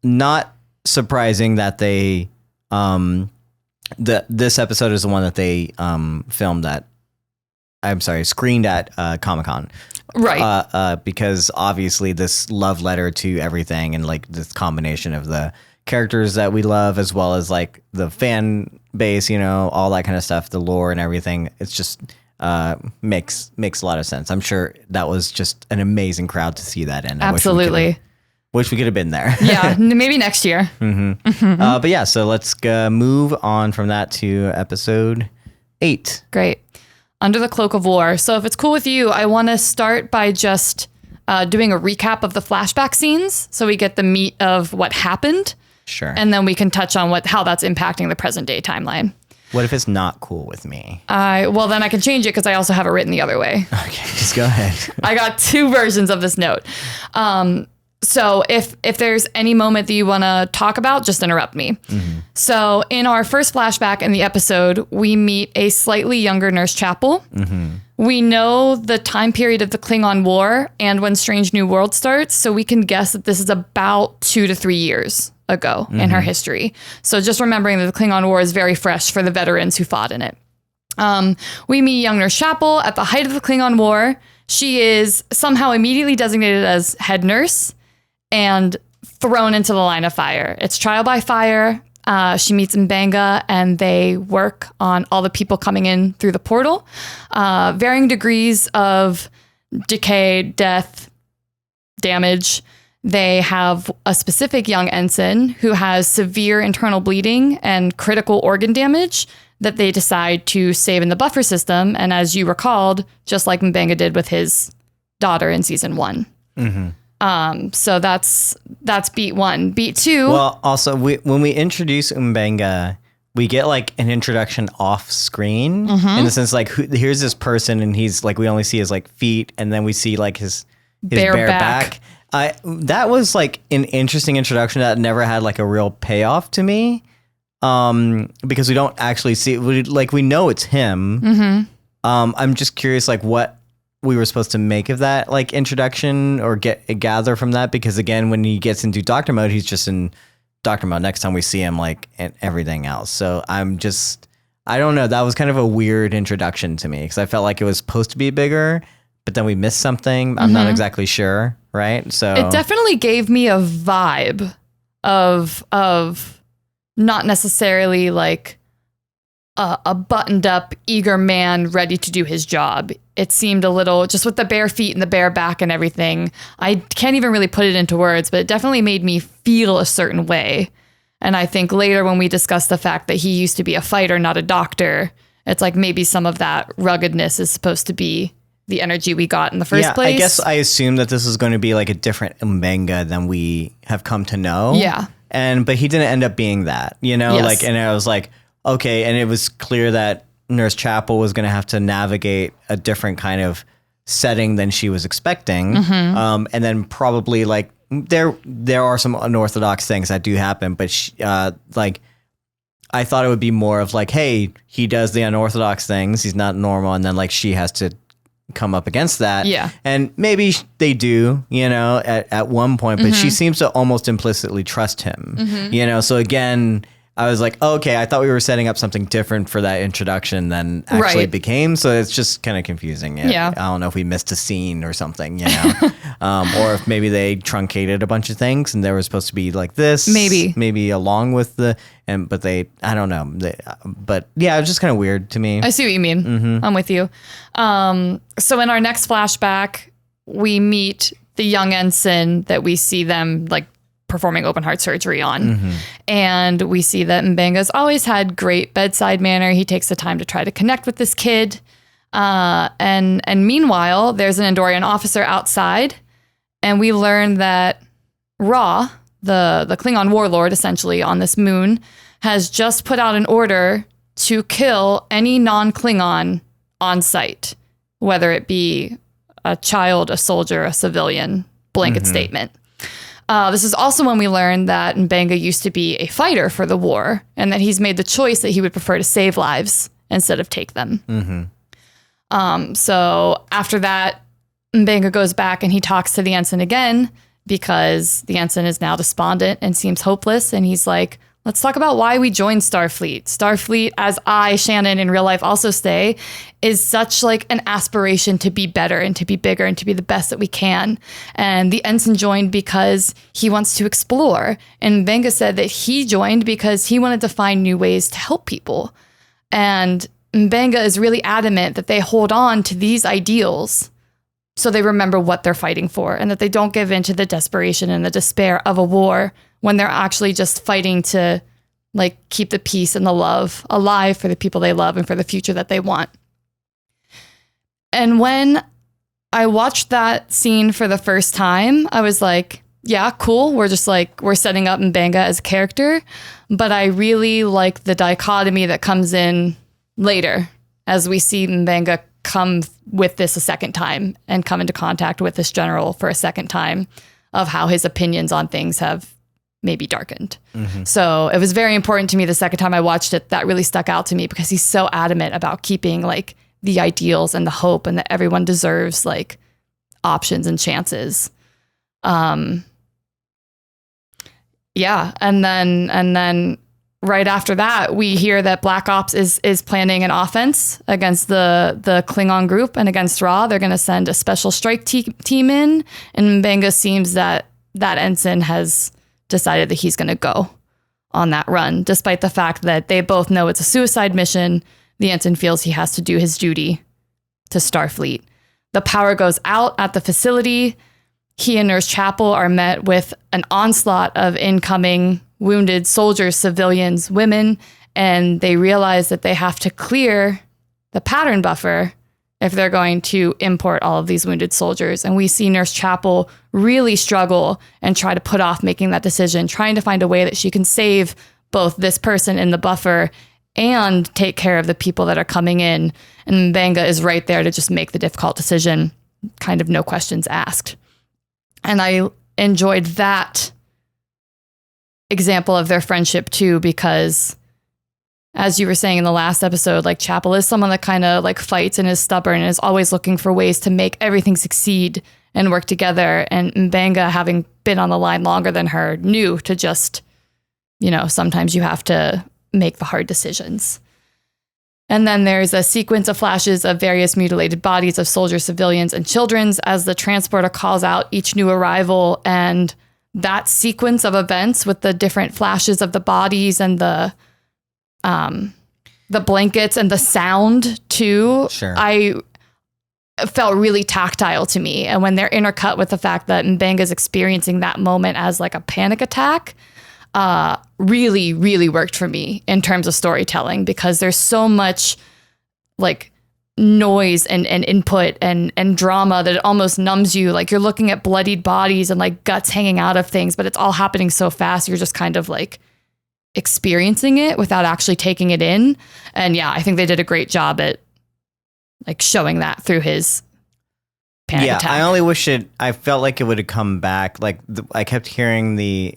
not surprising that they this episode is the one that they screened at Comic-Con, right? Because obviously this love letter to everything and like this combination of the characters that we love as well as like the fan base, all that kind of stuff, the lore and everything. It's just makes a lot of sense. I'm sure that was just an amazing crowd to see that in. Absolutely. Wish we could have been there. Yeah, maybe next year. But yeah, so let's move on from that to episode 8. Great. Under the Cloak of War. So if it's cool with you, I want to start by just doing a recap of the flashback scenes so we get the meat of what happened. Sure. And then we can touch on how that's impacting the present day timeline. What if it's not cool with me? Well, then I can change it because I also have it written the other way. Okay, just go ahead. I got 2 versions of this note. So if there's any moment that you want to talk about, just interrupt me. So in our first flashback in the episode, we meet a slightly younger Nurse Chapel. We know the time period of the Klingon War and when Strange New World starts, so we can guess that this is about 2 to 3 years ago in her history. So just remembering that the Klingon War is very fresh for the veterans who fought in it. We meet young Nurse Chapel at the height of the Klingon War. She is somehow immediately designated as head nurse and thrown into the line of fire. It's trial by fire. She meets M'Benga and they work on all the people coming in through the portal. Varying degrees of decay, death, damage. They have a specific young ensign who has severe internal bleeding and critical organ damage that they decide to save in the buffer system. And as you recalled, just like M'Benga did with his daughter in season 1. So that's beat 1. Beat 2. Well, also when we introduce M'Benga, we get like an introduction off screen in the sense like here's this person and he's like we only see his like feet and then we see like his bare back. That was like an interesting introduction that never had like a real payoff to me, because we don't actually see we know it's him. I'm just curious like what we were supposed to make of that like introduction or gather from that, because again when he gets into doctor mode he's just in doctor mode next time we see him like and everything else. So I don't know, that was kind of a weird introduction to me because I felt like it was supposed to be bigger but then we missed something. I'm not exactly sure, right? So it definitely gave me a vibe of not necessarily like a buttoned up, eager man ready to do his job. It seemed a little, just with the bare feet and the bare back and everything, I can't even really put it into words, but it definitely made me feel a certain way. And I think later when we discuss the fact that he used to be a fighter, not a doctor, it's like maybe some of that ruggedness is supposed to be the energy we got in the first place. I guess I assumed that this was going to be like a different Mbenga than we have come to know. Yeah. But he didn't end up being that, you know, Yes. like, and I was like, okay. And it was clear that Nurse Chapel was going to have to navigate a different kind of setting than she was expecting. And then probably like there are some unorthodox things that do happen, but like, I thought it would be more of like, hey, he does the unorthodox things. He's not normal. And then like she has to come up against that. Yeah. And maybe they do, you know, at one point, but she seems to almost implicitly trust him, you know? So again, I was like, okay, I thought we were setting up something different for that introduction than actually became. So it's just kind of confusing. I don't know if we missed a scene or something, you know, or if maybe they truncated a bunch of things and they were supposed to be like this, maybe along with but I don't know. But yeah, it was just kind of weird to me. I see what you mean. I'm with you. So in our next flashback, we meet the young ensign that we see them like performing open heart surgery on. And we see that Mbenga's always had great bedside manner. He takes the time to try to connect with this kid. And meanwhile, there's an Andorian officer outside. And we learn that Ra, the Klingon warlord, essentially on this moon, has just put out an order to kill any non-Klingon on site, whether it be a child, a soldier, a civilian, blanket statement. This is also when we learned that Mbenga used to be a fighter for the war and that he's made the choice that he would prefer to save lives instead of take them. So after that, Mbenga goes back and he talks to the ensign again because the ensign is now despondent and seems hopeless. And he's like, let's talk about why we joined Starfleet. Starfleet, as Shannon, in real life also say, is such like an aspiration to be better and to be bigger and to be the best that we can. And the ensign joined because he wants to explore. And Mbenga said that he joined because he wanted to find new ways to help people. And Mbenga is really adamant that they hold on to these ideals so they remember what they're fighting for and that they don't give in to the desperation and the despair of a war when they're actually just fighting to like keep the peace and the love alive for the people they love and for the future that they want. And when I watched that scene for the first time, I was like, yeah, cool. We're setting up Mbenga as a character, but I really like the dichotomy that comes in later as we see Mbenga come with this a second time and come into contact with this general for a second time of how his opinions on things have maybe darkened. So it was very important to me the second time I watched it. That really stuck out to me because he's so adamant about keeping like the ideals and the hope and that everyone deserves like options and chances. Yeah. And then right after that, we hear that Black Ops is planning an offense against the Klingon group and against Ra. They're going to send a special strike team in, and Mbenga seems that ensign has decided that he's going to go on that run, despite the fact that they both know it's a suicide mission. The ensign feels he has to do his duty to Starfleet. The power goes out at the facility. He and Nurse Chapel are met with an onslaught of incoming wounded soldiers, civilians, women, and they realize that they have to clear the pattern buffer if they're going to import all of these wounded soldiers. And we see Nurse Chapel really struggle and try to put off making that decision, trying to find a way that she can save both this person in the buffer and take care of the people that are coming in. And Mbenga is right there to just make the difficult decision, kind of no questions asked. And I enjoyed that example of their friendship too, because as you were saying in the last episode, like Chapel is someone that kind of like fights and is stubborn and is always looking for ways to make everything succeed and work together. And Mbenga, having been on the line longer than her, knew to just, you know, sometimes you have to make the hard decisions. And then there's a sequence of flashes of various mutilated bodies of soldiers, civilians, and children as the transporter calls out each new arrival. And that sequence of events with the different flashes of the bodies and the blankets and the sound too, Sure. I felt really tactile to me. And when they're intercut with the fact that Mbenga's experiencing that moment as like a panic attack, really, really worked for me in terms of storytelling, because there's so much like noise and input and drama that it almost numbs you. Like you're looking at bloodied bodies and like guts hanging out of things, but it's all happening so fast. You're just kind of like experiencing it without actually taking it in. And yeah, I think they did a great job at like showing that through his panic attack. I only wish I felt like it would have come back. Like I kept hearing the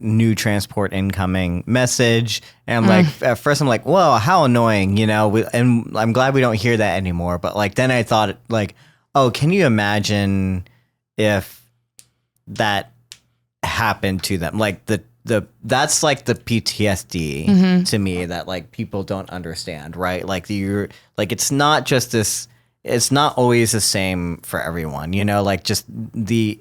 new transport incoming message, and I'm like, at first I'm like, whoa, how annoying, you know, and I'm glad we don't hear that anymore. But like then I thought like, oh, can you imagine if that happened to them? Like that's like the PTSD to me that like people don't understand, right? Like it's not just this, it's not always the same for everyone, you know, like just the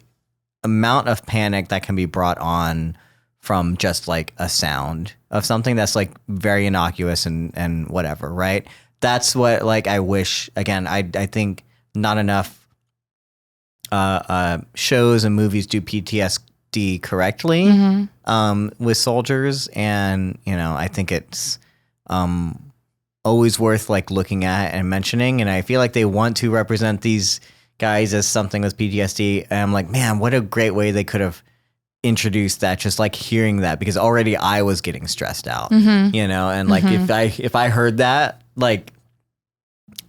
amount of panic that can be brought on from just like a sound of something that's like very innocuous and whatever, right? That's what like I wish, again, I think not enough shows and movies do PTSD correctly with soldiers, and you know, I think it's always worth like looking at and mentioning, and I feel like they want to represent these guys as something with PTSD, and I'm like, man, what a great way they could have introduced that, just like hearing that, because already I was getting stressed out, you know, and like if I heard that, like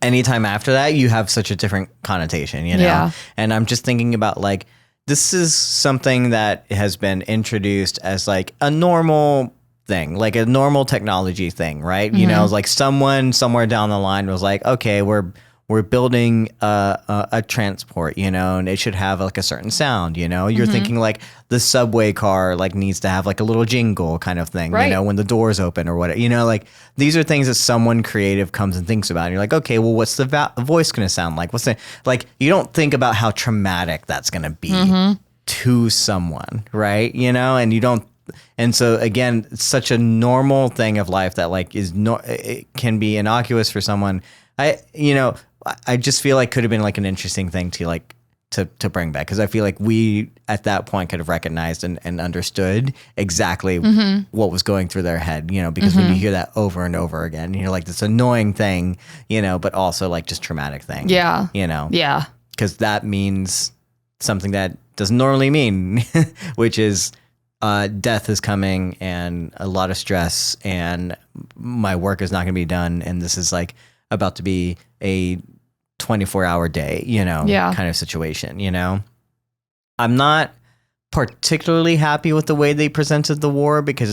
anytime after that, you have such a different connotation, you know, and I'm just thinking about like, this is something that has been introduced as like a normal thing, like a normal technology thing, right? You know, like someone somewhere down the line was like, okay, we're building a transport, you know, and it should have like a certain sound, you know. You're thinking like the subway car like needs to have like a little jingle kind of thing, you know, when the doors open or whatever, you know, like these are things that someone creative comes and thinks about. And you're like, okay, well, what's the voice going to sound like? What's the, like, you don't think about how traumatic that's going to be to someone, right? You know, and you don't. And so again, it's such a normal thing of life that like it can be innocuous for someone. I just feel like could have been like an interesting thing to like to bring back, because I feel like we at that point could have recognized and understood exactly what was going through their head, you know, because when you hear that over and over again, you're like, this annoying thing, you know, but also like just traumatic thing. Yeah. You know? Yeah. Because that means something that doesn't normally mean, which is death is coming and a lot of stress and my work is not going to be done. And this is like about to be a 24-hour day, you know, kind of situation, you know. I'm not particularly happy with the way they presented the war, because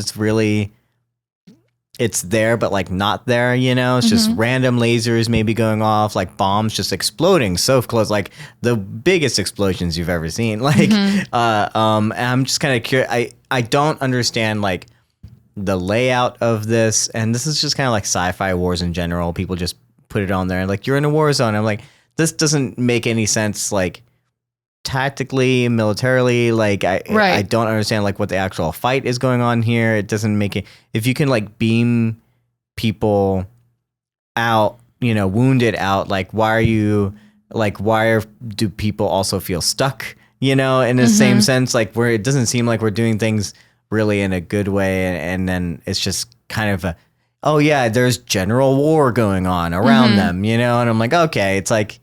it's there, but like not there, you know. It's just random lasers maybe going off, like bombs just exploding so close, like the biggest explosions you've ever seen. Like, and I'm just kind of curious. I don't understand like the layout of this, and this is just kind of like sci-fi wars in general. People just put it on there like, you're in a war zone. I'm like, this doesn't make any sense, like tactically, militarily. Like I don't understand like what the actual fight is going on here. It doesn't make it. If you can like beam people out, you know, wounded out, like why do people also feel stuck, you know, in the same sense, like where it doesn't seem like we're doing things really in a good way, and then it's just kind of a, oh yeah, there's general war going on around them, you know? And I'm like, okay, it's like,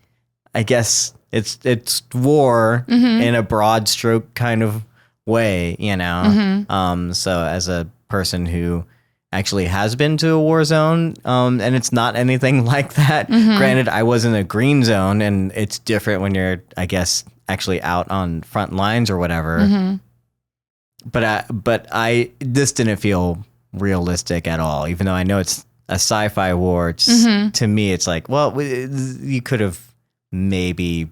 I guess it's war in a broad stroke kind of way, you know? So as a person who actually has been to a war zone, and it's not anything like that, granted, I was in a green zone, and it's different when you're, I guess, actually out on front lines or whatever. But this didn't feel realistic at all, even though I know it's a sci-fi war. It's, to me, it's like, well, you could have maybe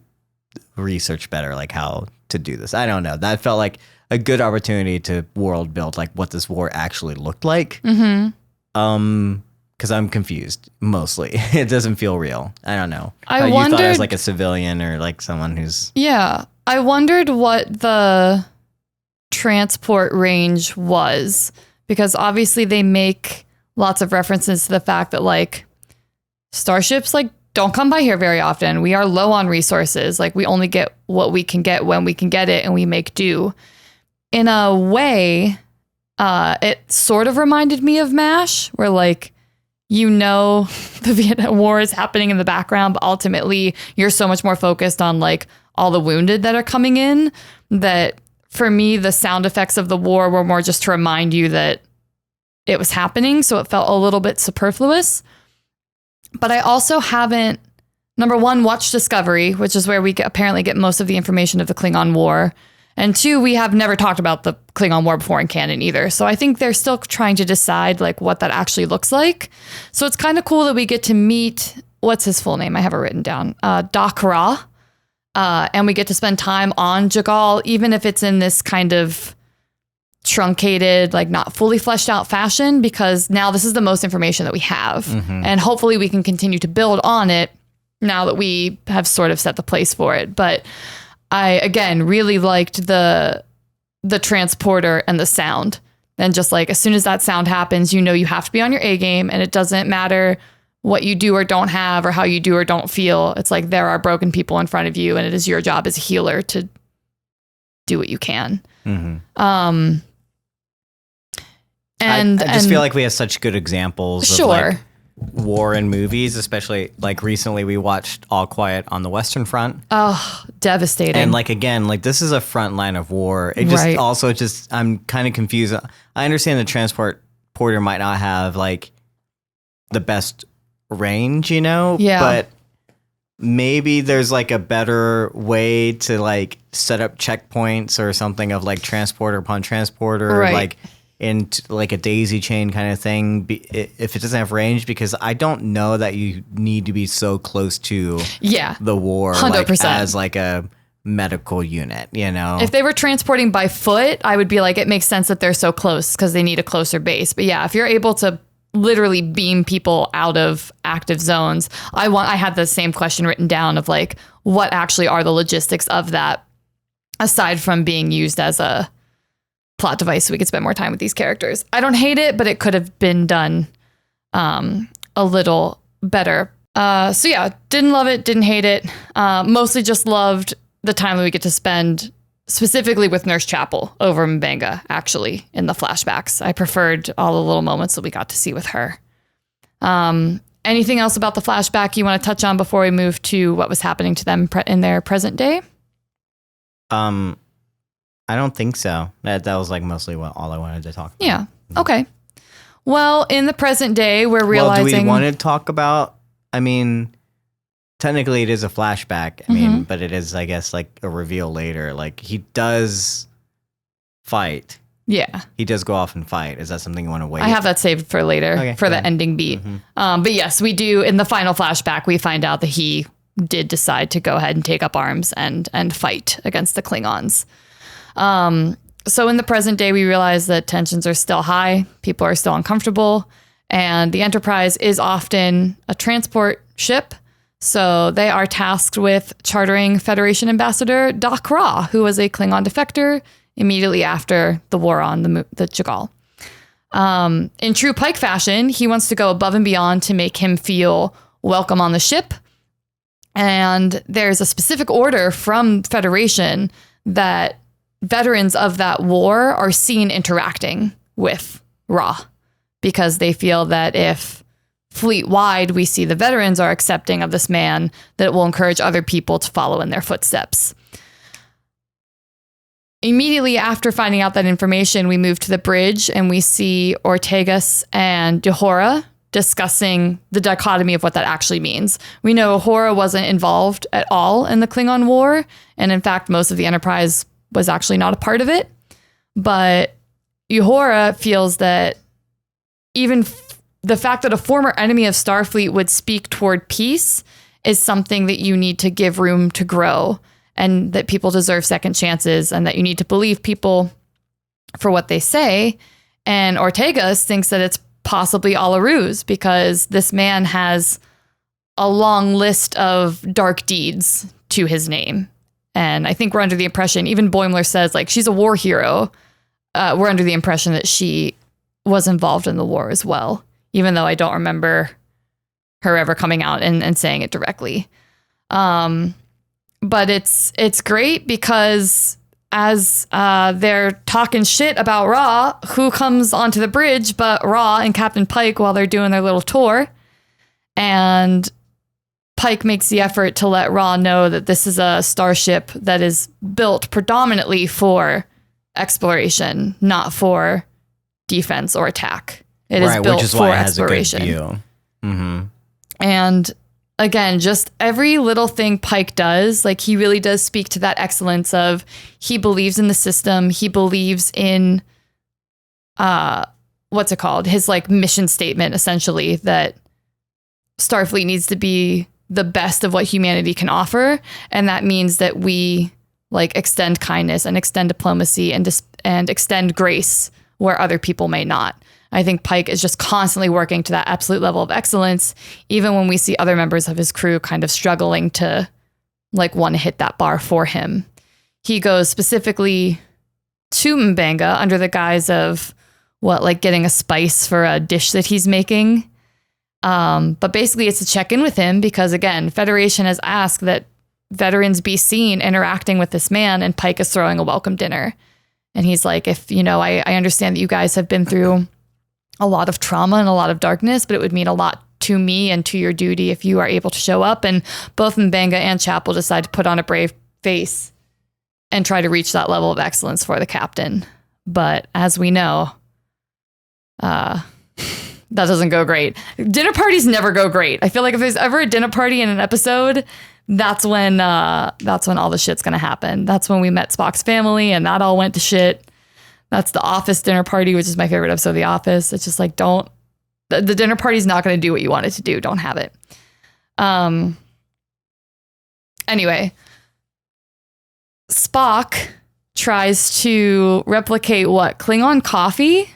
researched better, like how to do this. I don't know. That felt like a good opportunity to world build, like what this war actually looked like. Because I'm confused mostly. It doesn't feel real. I don't know. You thought I was like a civilian or like someone who's. Yeah, I wondered what the transport range was, because obviously they make lots of references to the fact that like starships like don't come by here very often. We are low on resources. Like we only get what we can get when we can get it, and we make do. In a way, it sort of reminded me of MASH, where like the Vietnam War is happening in the background, but ultimately you're so much more focused on like all the wounded that are coming in, that for me, the sound effects of the war were more just to remind you that it was happening. So it felt a little bit superfluous. But I also haven't, number one, watched Discovery, which is where we apparently get most of the information of the Klingon War. And two, we have never talked about the Klingon War before in canon either. So I think they're still trying to decide like what that actually looks like. So it's kind of cool that we get to meet, what's his full name? I have it written down. Doc Ra. And we get to spend time on Jagal, even if it's in this kind of truncated, like not fully fleshed out fashion, because now this is the most information that we have. Mm-hmm. And hopefully we can continue to build on it now that we have sort of set the place for it. But I, again, really liked the transporter and the sound. And just like, as soon as that sound happens, you know you have to be on your A game, and it doesn't matter what you do or don't have or how you do or don't feel. It's like there are broken people in front of you, and it is your job as a healer to do what you can. Mm-hmm. And I just feel like we have such good examples sure. of like war in movies, especially like recently we watched All Quiet on the Western Front. Oh, devastating. And like, again, like this is a front line of war. It just also just, I'm kind of confused. I understand the transporter might not have like the best range, you know? Yeah. But maybe there's like a better way to like set up checkpoints or something of like transporter upon transporter, right. like in like a daisy chain kind of thing, if it doesn't have range, because I don't know that you need to be so close to the war 100%. Like, as like a medical unit, you know? If they were transporting by foot, I would be like, it makes sense that they're so close because they need a closer base. But yeah, if you're able to literally beam people out of active zones, I had the same question written down of like, what actually are the logistics of that, aside from being used as a plot device so we could spend more time with these characters. I don't hate it, but it could have been done a little better. So yeah, didn't love it, didn't hate it. Mostly just loved the time that we get to spend specifically with Nurse Chapel over M'Benga, actually, in the flashbacks. I preferred all the little moments that we got to see with her. Anything else about the flashback you want to touch on before we move to what was happening to them in their present day? I don't think so. That was like mostly all I wanted to talk about. Yeah. Okay. Well, in the present day, we're realizing... Well, do we want to talk about... I mean, technically it is a flashback. I mean, but it is, I guess, like a reveal later. Like, he does fight. Yeah. He does go off and fight. Is that something you want to wait? I have that saved for later, for the ending beat. Mm-hmm. But yes, we do. In the final flashback, we find out that he did decide to go ahead and take up arms and fight against the Klingons. So in the present day, we realize that tensions are still high. People are still uncomfortable. And the Enterprise is often a transport ship. So they are tasked with chartering Federation Ambassador Doc Ra, who was a Klingon defector immediately after the war on the Jagal. In true Pike fashion, he wants to go above and beyond to make him feel welcome on the ship. And there's a specific order from Federation that veterans of that war are seen interacting with Ra, because they feel that if fleet-wide we see the veterans are accepting of this man, that it will encourage other people to follow in their footsteps. Immediately after finding out that information, we move to the bridge and we see Ortegas and Uhura discussing the dichotomy of what that actually means. We know Uhura wasn't involved at all in the Klingon War, and in fact, most of the Enterprise was actually not a part of it. But Uhura feels that even the fact that a former enemy of Starfleet would speak toward peace is something that you need to give room to grow, and that people deserve second chances, and that you need to believe people for what they say. And Ortegas thinks that it's possibly all a ruse, because this man has a long list of dark deeds to his name. And I think we're under the impression, even Boimler says, like, she's a war hero. We're under the impression that she was involved in the war as well, even though I don't remember her ever coming out and saying it directly. But it's great because as they're talking shit about Ra, who comes onto the bridge but Ra and Captain Pike while they're doing their little tour. And Pike makes the effort to let Ra know that this is a starship that is built predominantly for exploration, not for defense or attack. It is built for exploration. Mm-hmm. And again, just every little thing Pike does, like he really does speak to that excellence of he believes in the system. He believes in, what's it called? His like mission statement, essentially, that Starfleet needs to be the best of what humanity can offer. And that means that we like extend kindness and extend diplomacy and extend grace where other people may not. I think Pike is just constantly working to that absolute level of excellence, even when we see other members of his crew kind of struggling to like want to hit that bar for him. He goes specifically to M'Benga under the guise of like getting a spice for a dish that he's making. But basically it's to check in with him because again, Federation has asked that veterans be seen interacting with this man, and Pike is throwing a welcome dinner. And he's like, if, I understand that you guys have been through a lot of trauma and a lot of darkness, but it would mean a lot to me and to your duty if you are able to show up. And both M'Benga and Chapel decide to put on a brave face and try to reach that level of excellence for the captain. But as we know, that doesn't go great. Dinner parties never go great. I feel like if there's ever a dinner party in an episode, that's when all the shit's gonna happen. That's when we met Spock's family and that all went to shit. That's the Office dinner party, which is my favorite episode of The Office. It's just like, the dinner party's not going to do what you want it to do. Don't have it. Anyway, Spock tries to replicate Klingon coffee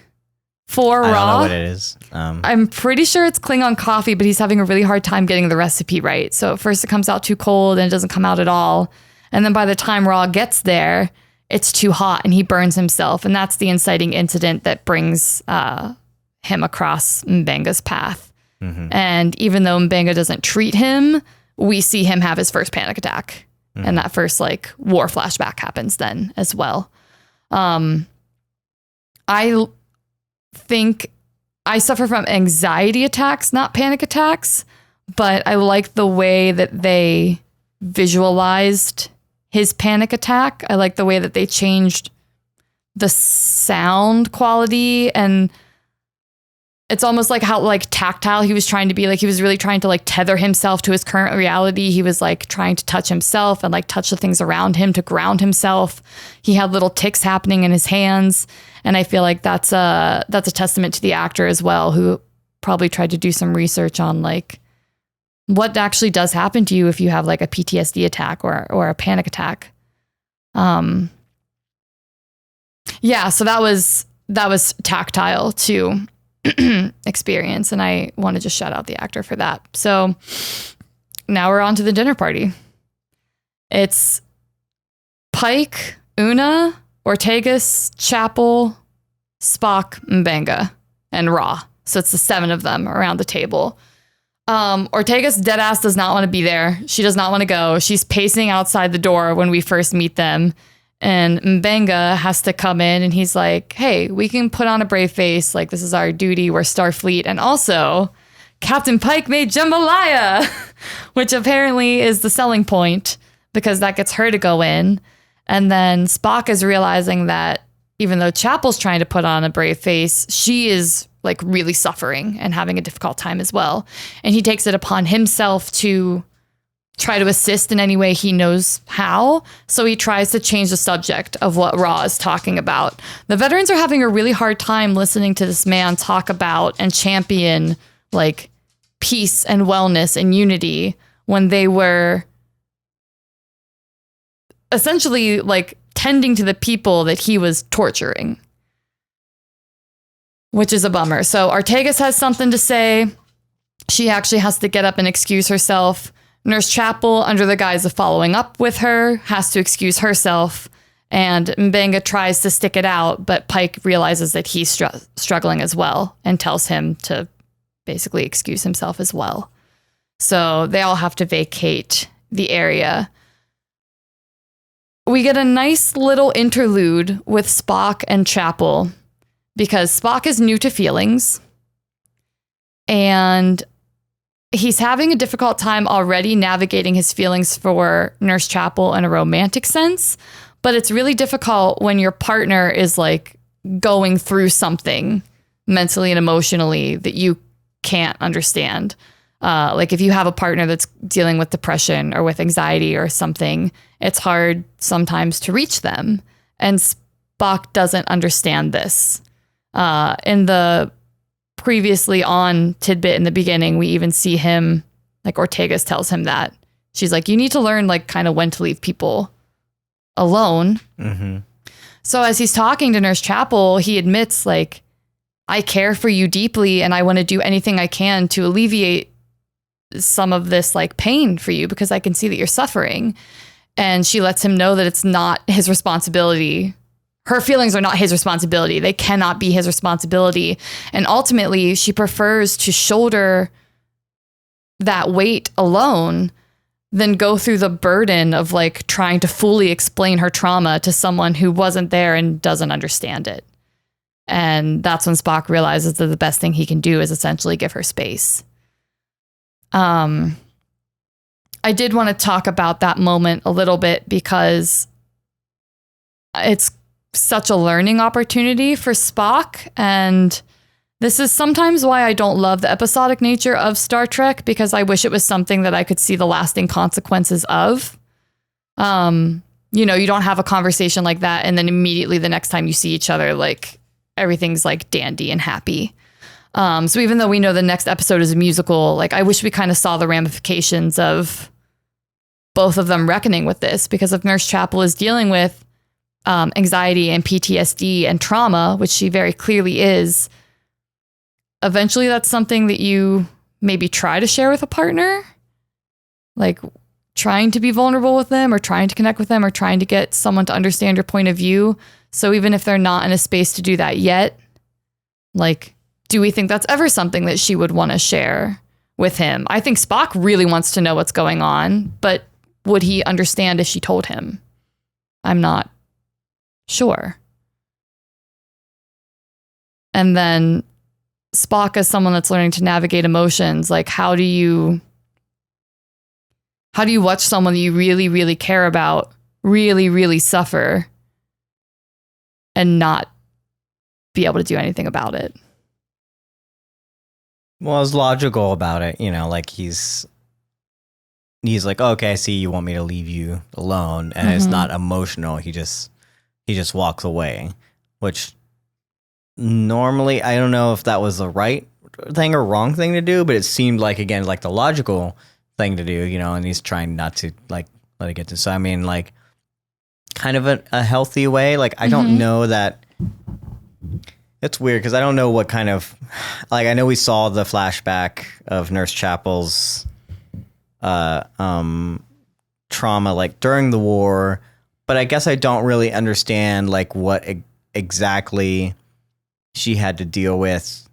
for Ra. I don't know what it is. I'm pretty sure it's Klingon coffee, but he's having a really hard time getting the recipe right. So at first it comes out too cold and it doesn't come out at all. And then by the time Ra gets there, it's too hot and he burns himself. And that's the inciting incident that brings him across M'Benga's path. Mm-hmm. And even though M'Benga doesn't treat him, we see him have his first panic attack. Mm-hmm. And that first war flashback happens then as well. I think I suffer from anxiety attacks, not panic attacks, but I like the way that they visualized his panic attack. I like the way that they changed the sound quality, and it's almost like how tactile he was trying to be. Like he was really trying to tether himself to his current reality. He was trying to touch himself and touch the things around him to ground himself. He had little ticks happening in his hands, and I feel like that's a testament to the actor as well, who probably tried to do some research on what actually does happen to you if you have a PTSD attack or a panic attack. Yeah, so that was tactile to experience, and I want to just shout out the actor for that. So now we're on to the dinner party. It's Pike, Una, Ortegas, Chapel, Spock, M'Benga, and Ra. So it's the 7 of them around the table. Ortegas deadass does not want to be there. She does not want to go. She's pacing outside the door when we first meet them. And M'Benga has to come in and he's like, hey, we can put on a brave face. This is our duty. We're Starfleet. And also, Captain Pike made jambalaya, which apparently is the selling point because that gets her to go in. And then Spock is realizing that even though Chapel's trying to put on a brave face, she is really suffering and having a difficult time as well. And he takes it upon himself to try to assist in any way he knows how. So he tries to change the subject of what Ra is talking about. The veterans are having a really hard time listening to this man talk about and champion peace and wellness and unity when they were essentially tending to the people that he was torturing, which is a bummer. So Ortegas has something to say. She actually has to get up and excuse herself. Nurse Chapel, under the guise of following up with her, has to excuse herself. And M'Benga tries to stick it out, but Pike realizes that he's struggling as well and tells him to basically excuse himself as well. So they all have to vacate the area. we get a nice little interlude with Spock and Chapel because Spock is new to feelings and he's having a difficult time already navigating his feelings for Nurse Chapel in a romantic sense, but it's really difficult when your partner is like going through something mentally and emotionally that you can't understand. Like if you have a partner that's dealing with depression or with anxiety or something, it's hard sometimes to reach them. And Spock doesn't understand this. In the previously on tidbit in the beginning, we even see him, like Ortegas tells him that. She's like, you need to learn like kind of when to leave people alone. Mm-hmm. So as he's talking to Nurse Chapel, he admits like, I care for you deeply and I want to do anything I can to alleviate some of this like pain for you because I can see that you're suffering. And she lets him know that it's not his responsibility. Her feelings are not his responsibility. They cannot be his responsibility. And ultimately, she prefers to shoulder that weight alone than go through the burden of like trying to fully explain her trauma to someone who wasn't there and doesn't understand it. And that's when Spock realizes that the best thing he can do is essentially give her space. I did want to talk about that moment a little bit because it's such a learning opportunity for Spock. And this is sometimes why I don't love the episodic nature of Star Trek, because I wish it was something that I could see the lasting consequences of. You know, you don't have a conversation like that and then immediately the next time you see each other, like everything's like dandy and happy. So even though we know the next episode is a musical, like I wish we kind of saw the ramifications of both of them reckoning with this, because if Nurse Chapel is dealing with anxiety and PTSD and trauma, which she very clearly is, eventually that's something that you maybe try to share with a partner, like trying to be vulnerable with them or trying to connect with them or trying to get someone to understand your point of view. So even if they're not in a space to do that yet, like, do we think that's ever something that she would want to share with him? I think Spock really wants to know what's going on, but would he understand if she told him? I'm not sure. And then Spock as someone that's learning to navigate emotions, like how do you watch someone that you really, really care about really, really suffer and not be able to do anything about it? Well, it's logical about it, you know, like he's like, oh, okay, I see you want me to leave you alone, and it's not emotional. He just walks away, which normally I don't know if that was the right thing or wrong thing to do, but it seemed like, again, like the logical thing to do, you know, and he's trying not to like let it get to. So I mean, like kind of a healthy way. Like I don't know that. It's weird because I don't know what kind of, like, I know we saw the flashback of Nurse Chapel's trauma like during the war, but I guess I don't really understand like what exactly she had to deal with.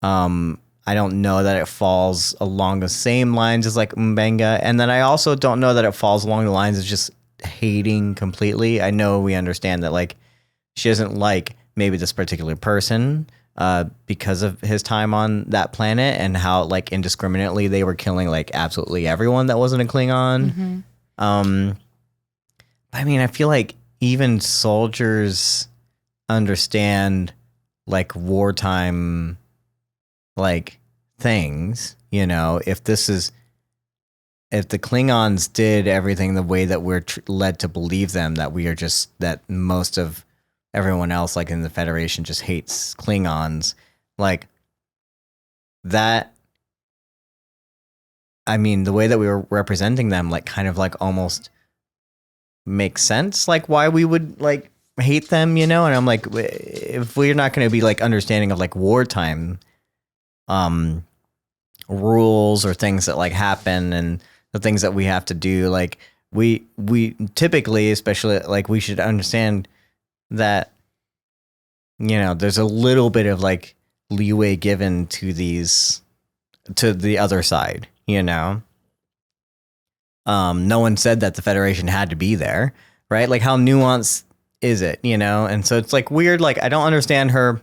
I don't know that it falls along the same lines as like M'Benga, and then I also don't know that it falls along the lines of just hating completely. I know we understand that like she doesn't like maybe this particular person because of his time on that planet and how like indiscriminately they were killing like absolutely everyone that wasn't a Klingon. I mean, I feel like even soldiers understand like wartime like things, you know, if the Klingons did everything the way that we're led to believe them, that we are just, that most of everyone else like in the Federation just hates Klingons, like that, I mean, the way that we were representing them like kind of like almost makes sense, like why we would like hate them, you know? And I'm like, if we're not going to be like understanding of like wartime rules or things that like happen and the things that we have to do, like we typically, especially like we should understand that, you know, there's a little bit of like leeway given to these, to the other side, you know. No one said that the Federation had to be there. right? Like how nuanced is it, you know? And so it's like weird. Like I don't understand her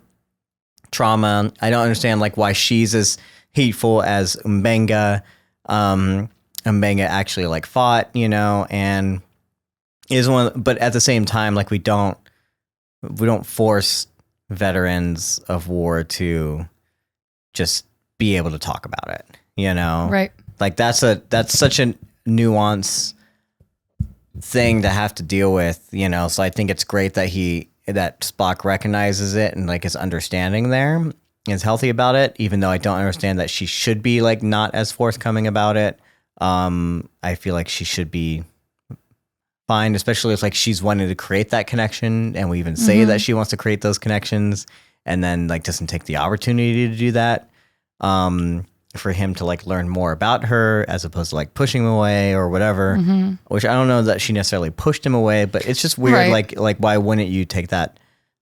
trauma. I don't understand like why she's as hateful as Mbenga. Mbenga actually like fought, you know, and is one, but at the same time, like we don't force veterans of war to just be able to talk about it, you know? Right. Like that's such a nuance thing to have to deal with, you know? So I think it's great that Spock recognizes it and like is understanding there, is healthy about it, even though I don't understand that she should be like not as forthcoming about it. I feel like she should be fine, especially if like she's wanting to create that connection, and we even say that she wants to create those connections, and then like doesn't take the opportunity to do that. For him to like learn more about her as opposed to like pushing him away or whatever, which I don't know that she necessarily pushed him away, but it's just weird. Right. Like why wouldn't you take that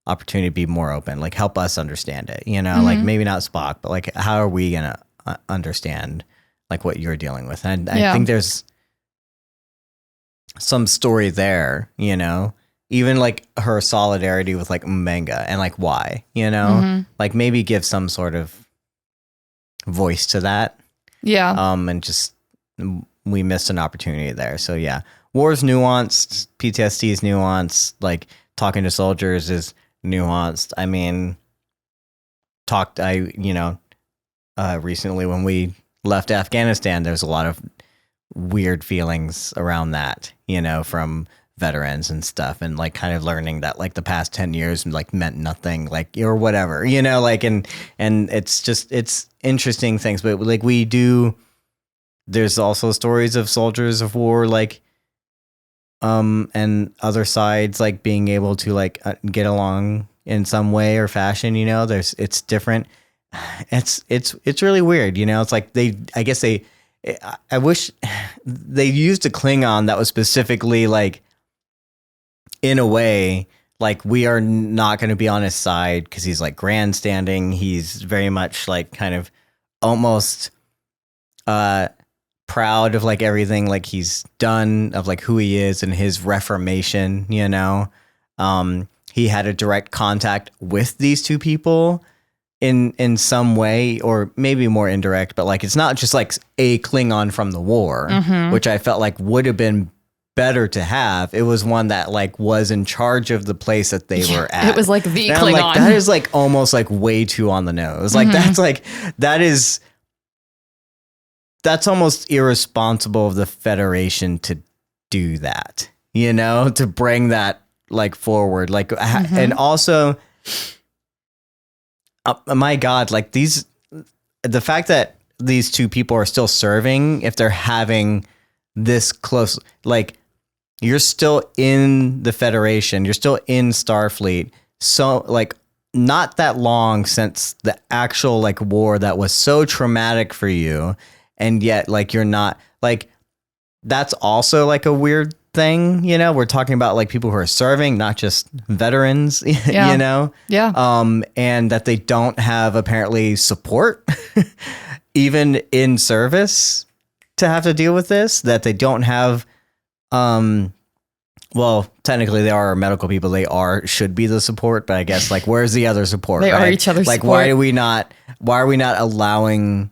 opportunity to be more open? Like help us understand it, you know, like maybe not Spock, but like, how are we going to understand like what you're dealing with? And I think there's some story there, you know, even like her solidarity with like Mbenga and like why, you know, like maybe give some sort of voice to that. Yeah. And just we missed an opportunity there. So yeah, war's nuanced, PTSD is nuanced, like talking to soldiers is nuanced. I mean, recently when we left Afghanistan, there's a lot of weird feelings around that, you know, from veterans and stuff, and like kind of learning that like the past 10 years like meant nothing, like or whatever, you know, like and it's interesting things, but like there's also stories of soldiers of war like and other sides like being able to like get along in some way or fashion, you know. It's different. It's really weird, you know. It's like I wish they used a Klingon that was specifically like, in a way, like we are not going to be on his side because he's like grandstanding. He's very much like kind of almost proud of like everything like he's done, of like who he is and his reformation, you know. He had a direct contact with these two people in some way, or maybe more indirect, but like it's not just like a Klingon from the war, which I felt like would have been better to have. It was one that like was in charge of the place that they were at. It was like the and Klingon. Like, that is like almost like way too on the nose. Like that's almost irresponsible of the Federation to do that, you know, to bring that like forward, like and also my God, like the fact that these two people are still serving, if they're having this close, like you're still in the Federation, you're still in Starfleet. So like not that long since the actual like war that was so traumatic for you. And yet like, you're not like, that's also like a weird thing, you know. We're talking about like people who are serving, not just veterans, you know? Yeah. And that they don't have apparently support even in service to have to deal with this, that they don't have, well, technically they are medical people. They should be the support, but I guess like, where's the other support? They right? are each other's like, support. why are we not allowing,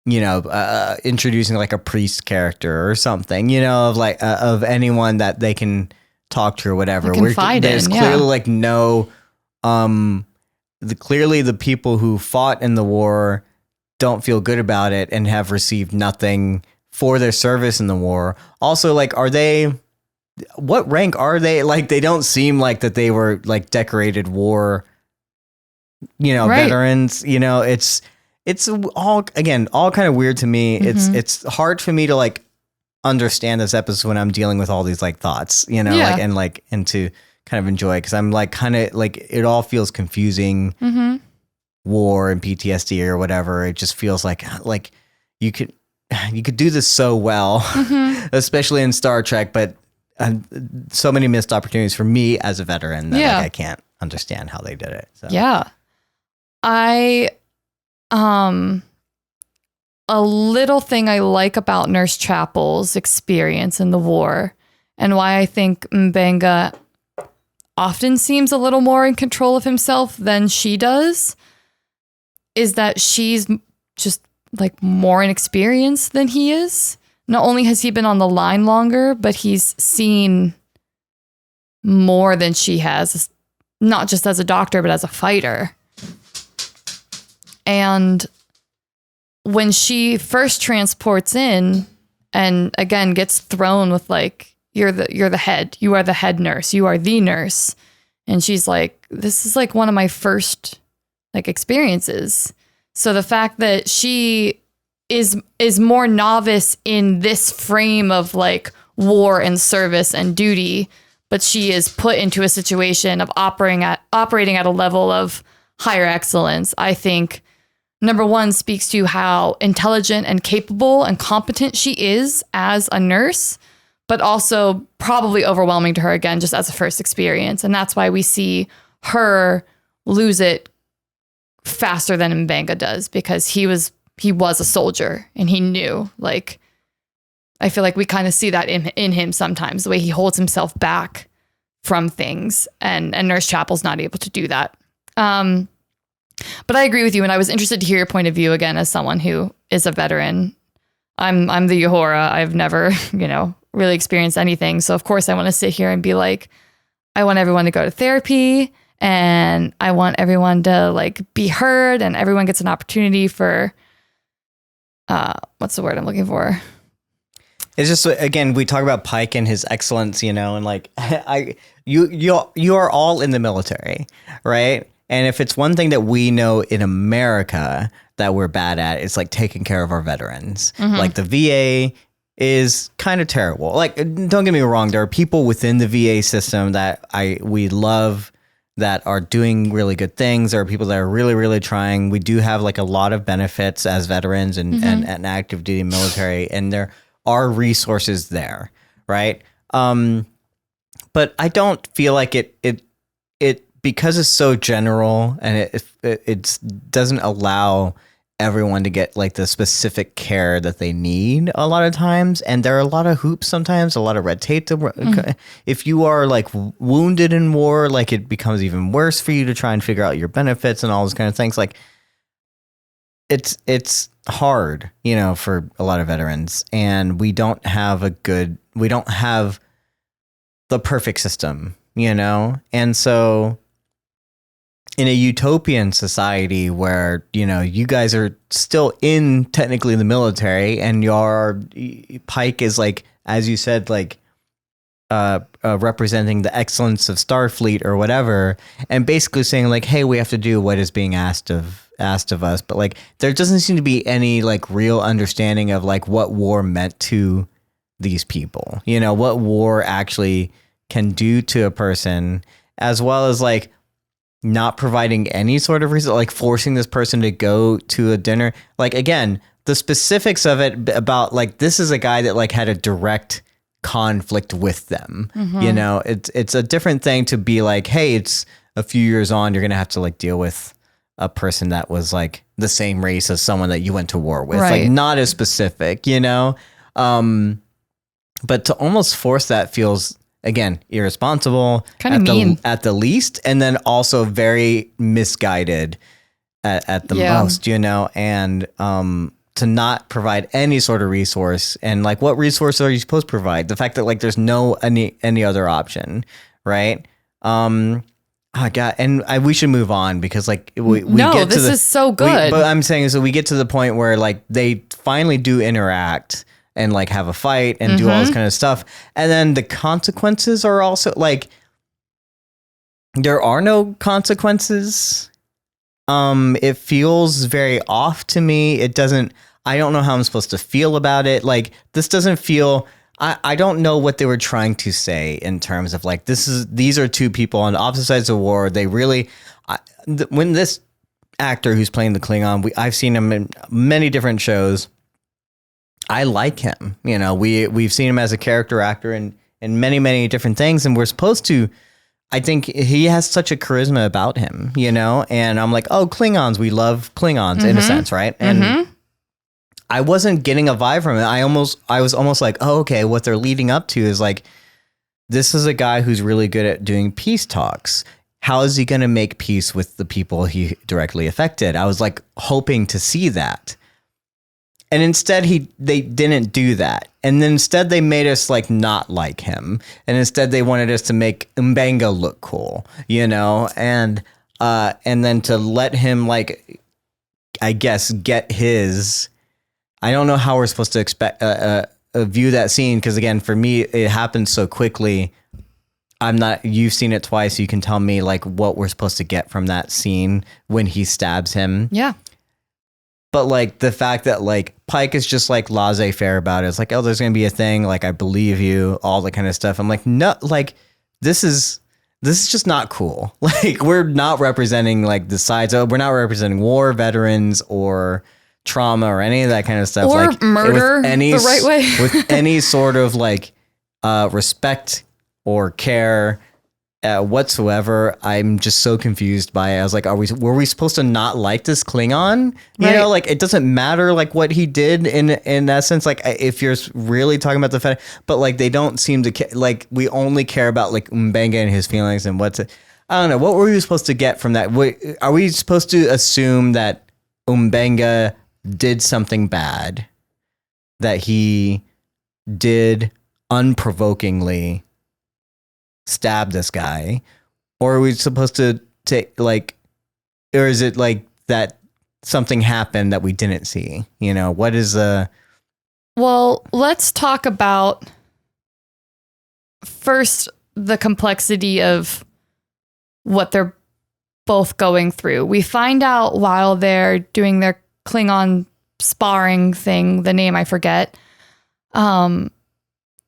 you know, introducing like a priest character or something, you know, of like, of anyone that they can talk to or whatever. There's clearly like no, clearly the people who fought in the war don't feel good about it and have received nothing for their service in the war. Also, like, what rank are they? Like, they don't seem like that they were like decorated war, you know, veterans, you know. It's all kind of weird to me. It's hard for me to like understand this episode when I'm dealing with all these like thoughts, you know, and to kind of enjoy it, because I'm like kind of like it all feels confusing. War and PTSD or whatever. It just feels like you could do this so well, especially in Star Trek, but so many missed opportunities for me as a veteran that like, I can't understand how they did it. So. Yeah. A little thing I like about Nurse Chapel's experience in the war and why I think M'Benga often seems a little more in control of himself than she does is that she's just like more inexperienced than he is. Not only has he been on the line longer, but he's seen more than she has, not just as a doctor, but as a fighter. And when she first transports in and again gets thrown with like, you're the head, you are the head nurse, you are the nurse. And she's like, this is like one of my first like experiences. So the fact that she is more novice in this frame of like war and service and duty, but she is put into a situation of operating at a level of higher excellence, I think, number one, speaks to how intelligent and capable and competent she is as a nurse, but also probably overwhelming to her again, just as a first experience. And that's why we see her lose it faster than M'Benga does, because he was a soldier and he knew, like, I feel like we kind of see that in him sometimes, the way he holds himself back from things, and Nurse Chapel's not able to do that. But I agree with you, and I was interested to hear your point of view again as someone who is a veteran. I'm the Uhura. I've never, really experienced anything. So of course I want to sit here and be like, I want everyone to go to therapy, and I want everyone to like be heard, and everyone gets an opportunity for what's the word I'm looking for? It's just, again, we talk about Pike and his excellence, and like you are all in the military, right? And if it's one thing that we know in America that we're bad at, it's like taking care of our veterans. Mm-hmm. Like the VA is kind of terrible. Like, don't get me wrong, there are people within the VA system that we love that are doing really good things. There are people that are really, really trying. We do have like a lot of benefits as veterans and active duty military, and there are resources there, right? But I don't feel like it because it's so general, and it doesn't allow everyone to get like the specific care that they need a lot of times. And there are a lot of hoops sometimes, a lot of red tape. If you are like wounded in war, like it becomes even worse for you to try and figure out your benefits and all those kind of things. Like it's hard, for a lot of veterans, and we don't have the perfect system, and so in a utopian society where, you guys are still in technically the military, and your Pike is like, as you said, like representing the excellence of Starfleet or whatever, and basically saying like, hey, we have to do what is being asked of us. But like, there doesn't seem to be any like real understanding of like what war meant to these people, what war actually can do to a person, as well as like not providing any sort of reason, like forcing this person to go to a dinner. Like, again, the specifics of it about like, this is a guy that like had a direct conflict with them. It's a different thing to be like, hey, it's a few years on, you're going to have to like deal with a person that was like the same race as someone that you went to war with, right. Like not as specific, but to almost force that feels, again, irresponsible, kind of mean at the least, and then also very misguided at the most, and to not provide any sort of resource. And like, what resource are you supposed to provide? The fact that like there's no any other option, right? Oh God, and we should move on because like we get to is so good. But I'm saying, so we get to the point where like they finally do interact and like have a fight and do all this kind of stuff. And then the consequences are also like, there are no consequences. It feels very off to me. I don't know how I'm supposed to feel about it. Like, this doesn't feel, I don't know what they were trying to say in terms of like, these are two people on opposite sides of war. They really, when this actor who's playing the Klingon, I've seen him in many different shows. I like him. We've seen him as a character actor in many, many different things. And we're supposed to, I think he has such a charisma about him, and I'm like, oh, Klingons, we love Klingons in a sense. Right. And I wasn't getting a vibe from it. I was almost like, oh, okay, what they're leading up to is like, this is a guy who's really good at doing peace talks. How is he going to make peace with the people he directly affected? I was like hoping to see that. And instead they didn't do that. And then instead they made us like not like him. And instead they wanted us to make M'Benga look cool, you know? And then to let him like, I guess, get his, I don't know how we're supposed to expect, view that scene. Because again, for me, it happened so quickly. You've seen it twice. So you can tell me like what we're supposed to get from that scene when he stabs him. Yeah. But like the fact that like Pike is just like laissez-faire about it. It's like, oh, there's going to be a thing. Like, I believe you, all that kind of stuff. I'm like, no, like this is just not cool. Like, we're not representing like the sides of, we're not representing war veterans or trauma or any of that kind of stuff. Or like murder the right way. with any sort of like respect or care whatsoever. I'm just so confused by it. I was like, were we supposed to not like this Klingon? You know, like it doesn't matter like what he did in essence. Like if you're really talking about the fact, but like they don't seem to like we only care about like M'Benga and his feelings and I don't know. What were we supposed to get from that? Are we supposed to assume that M'Benga did something bad, that he did unprovokingly stab this guy, or are we supposed to take like, or is it like that something happened that we didn't see? You know, what is Well, let's talk about first the complexity of what they're both going through. We find out while they're doing their Klingon sparring thing, the name I forget,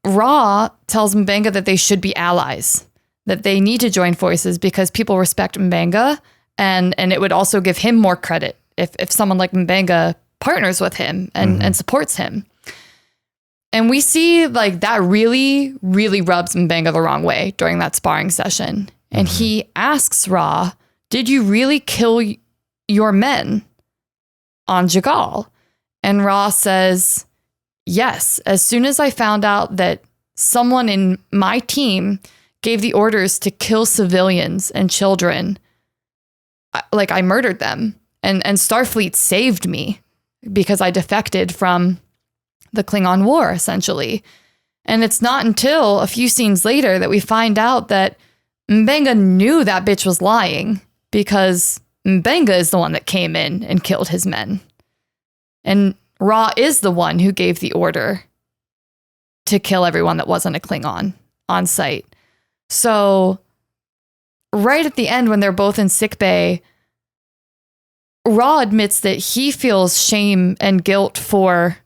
Ra tells M'Benga that they should be allies, that they need to join forces because people respect M'Benga, and it would also give him more credit if someone like M'Benga partners with him and supports him. And we see like that really, really rubs M'Benga the wrong way during that sparring session. And he asks Ra, did you really kill your men on Jagal? And Ra says, yes, as soon as I found out that someone in my team gave the orders to kill civilians and children, I murdered them. And Starfleet saved me because I defected from the Klingon War, essentially. And it's not until a few scenes later that we find out that M'Benga knew that bitch was lying because M'Benga is the one that came in and killed his men. And Ra is the one who gave the order to kill everyone that wasn't a Klingon on site. So right at the end, when they're both in sickbay, Ra admits that he feels shame and guilt for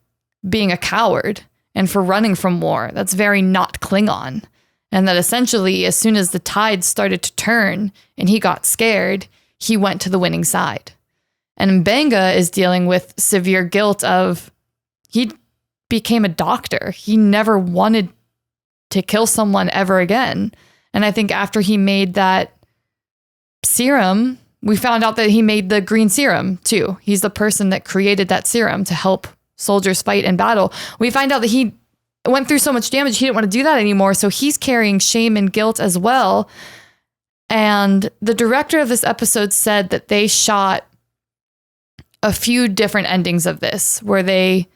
being a coward and for running from war. That's very not Klingon. And that essentially, as soon as the tide started to turn and he got scared, he went to the winning side. And M'Benga is dealing with severe guilt of he became a doctor. He never wanted to kill someone ever again. And I think after he made that serum, we found out that he made the green serum too. He's the person that created that serum to help soldiers fight in battle. We find out that he went through so much damage, he didn't want to do that anymore. So he's carrying shame and guilt as well. And the director of this episode said that they shot a few different endings of this where they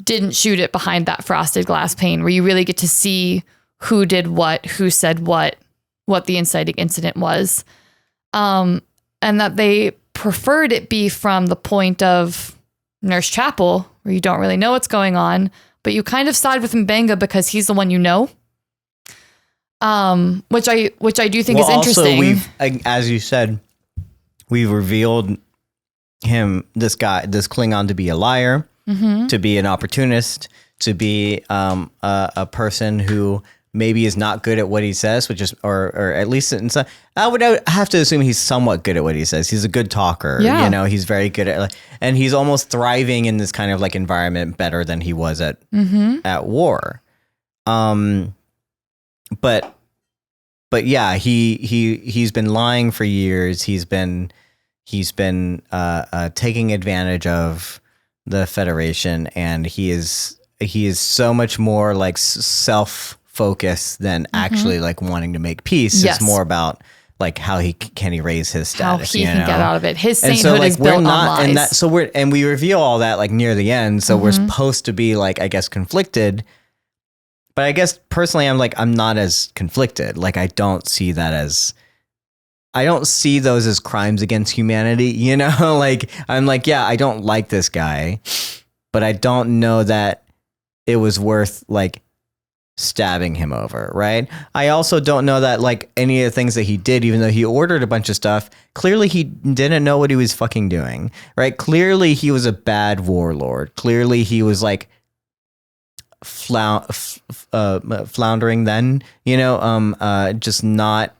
didn't shoot it behind that frosted glass pane, where you really get to see who did what, who said what the inciting incident was. And that they preferred it be from the point of Nurse Chapel, where you don't really know what's going on, but you kind of side with M'Benga because he's the one you know. Which I do think is interesting. Also, as you said, we've revealed this Klingon, to be a liar, to be an opportunist, to be a person who maybe is not good at what he says, or at least I would have to assume he's somewhat good at what he says. He's a good talker. Yeah. You know, he's very good at, and he's almost thriving in this kind of like environment better than he was at war. But yeah, he's been lying for years. He's been taking advantage of the Federation, and he is so much more like focus than actually like wanting to make peace. Yes. It's more about like how can he raise his status, how he can get out of it. His sainthood like, is built on lies. So we reveal all that like near the end. So we're supposed to be like, I guess, conflicted. But I guess personally, I'm not as conflicted. Like, I don't see those as crimes against humanity, you know? Like, I'm like, yeah, I don't like this guy, but I don't know that it was worth like stabbing him over, right? I also don't know that like any of the things that he did, even though he ordered a bunch of stuff, clearly he didn't know what he was fucking doing, right? Clearly he was a bad warlord. Clearly he was like floundering then, you know, just not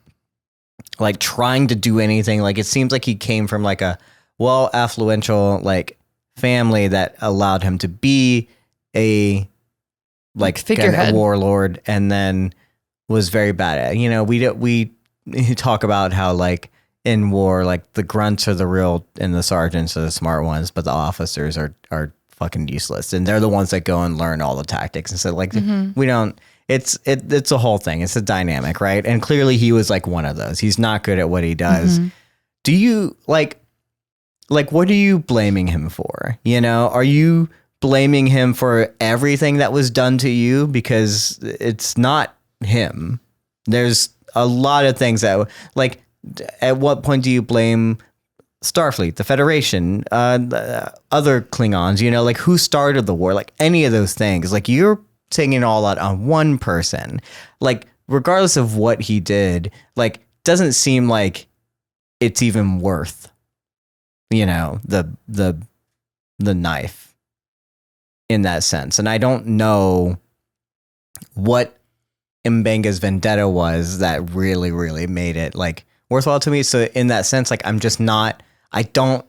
like trying to do anything. Like, it seems like he came from like a well affluential like family that allowed him to be a like figurehead, a warlord, and then was very bad at it. You know, we talk about how like in war, like the grunts are the real and the sergeants are the smart ones, but the officers are fucking useless, and they're the ones that go and learn all the tactics. And so like we don't. It's a whole thing. It's a dynamic, right? And clearly he was like one of those. He's not good at what he does. Do you like what are you blaming him for? You know, are you blaming him for everything that was done to you? Because it's not him. There's a lot of things that like, at what point do you blame Starfleet, the Federation, the other Klingons, you know, like who started the war, like any of those things? Like, you're taking it all out on one person, like regardless of what he did, like doesn't seem like it's even worth, you know, the knife in that sense. And I don't know what Mbenga's vendetta was that really made it like worthwhile to me. So in that sense, like I'm just not, I don't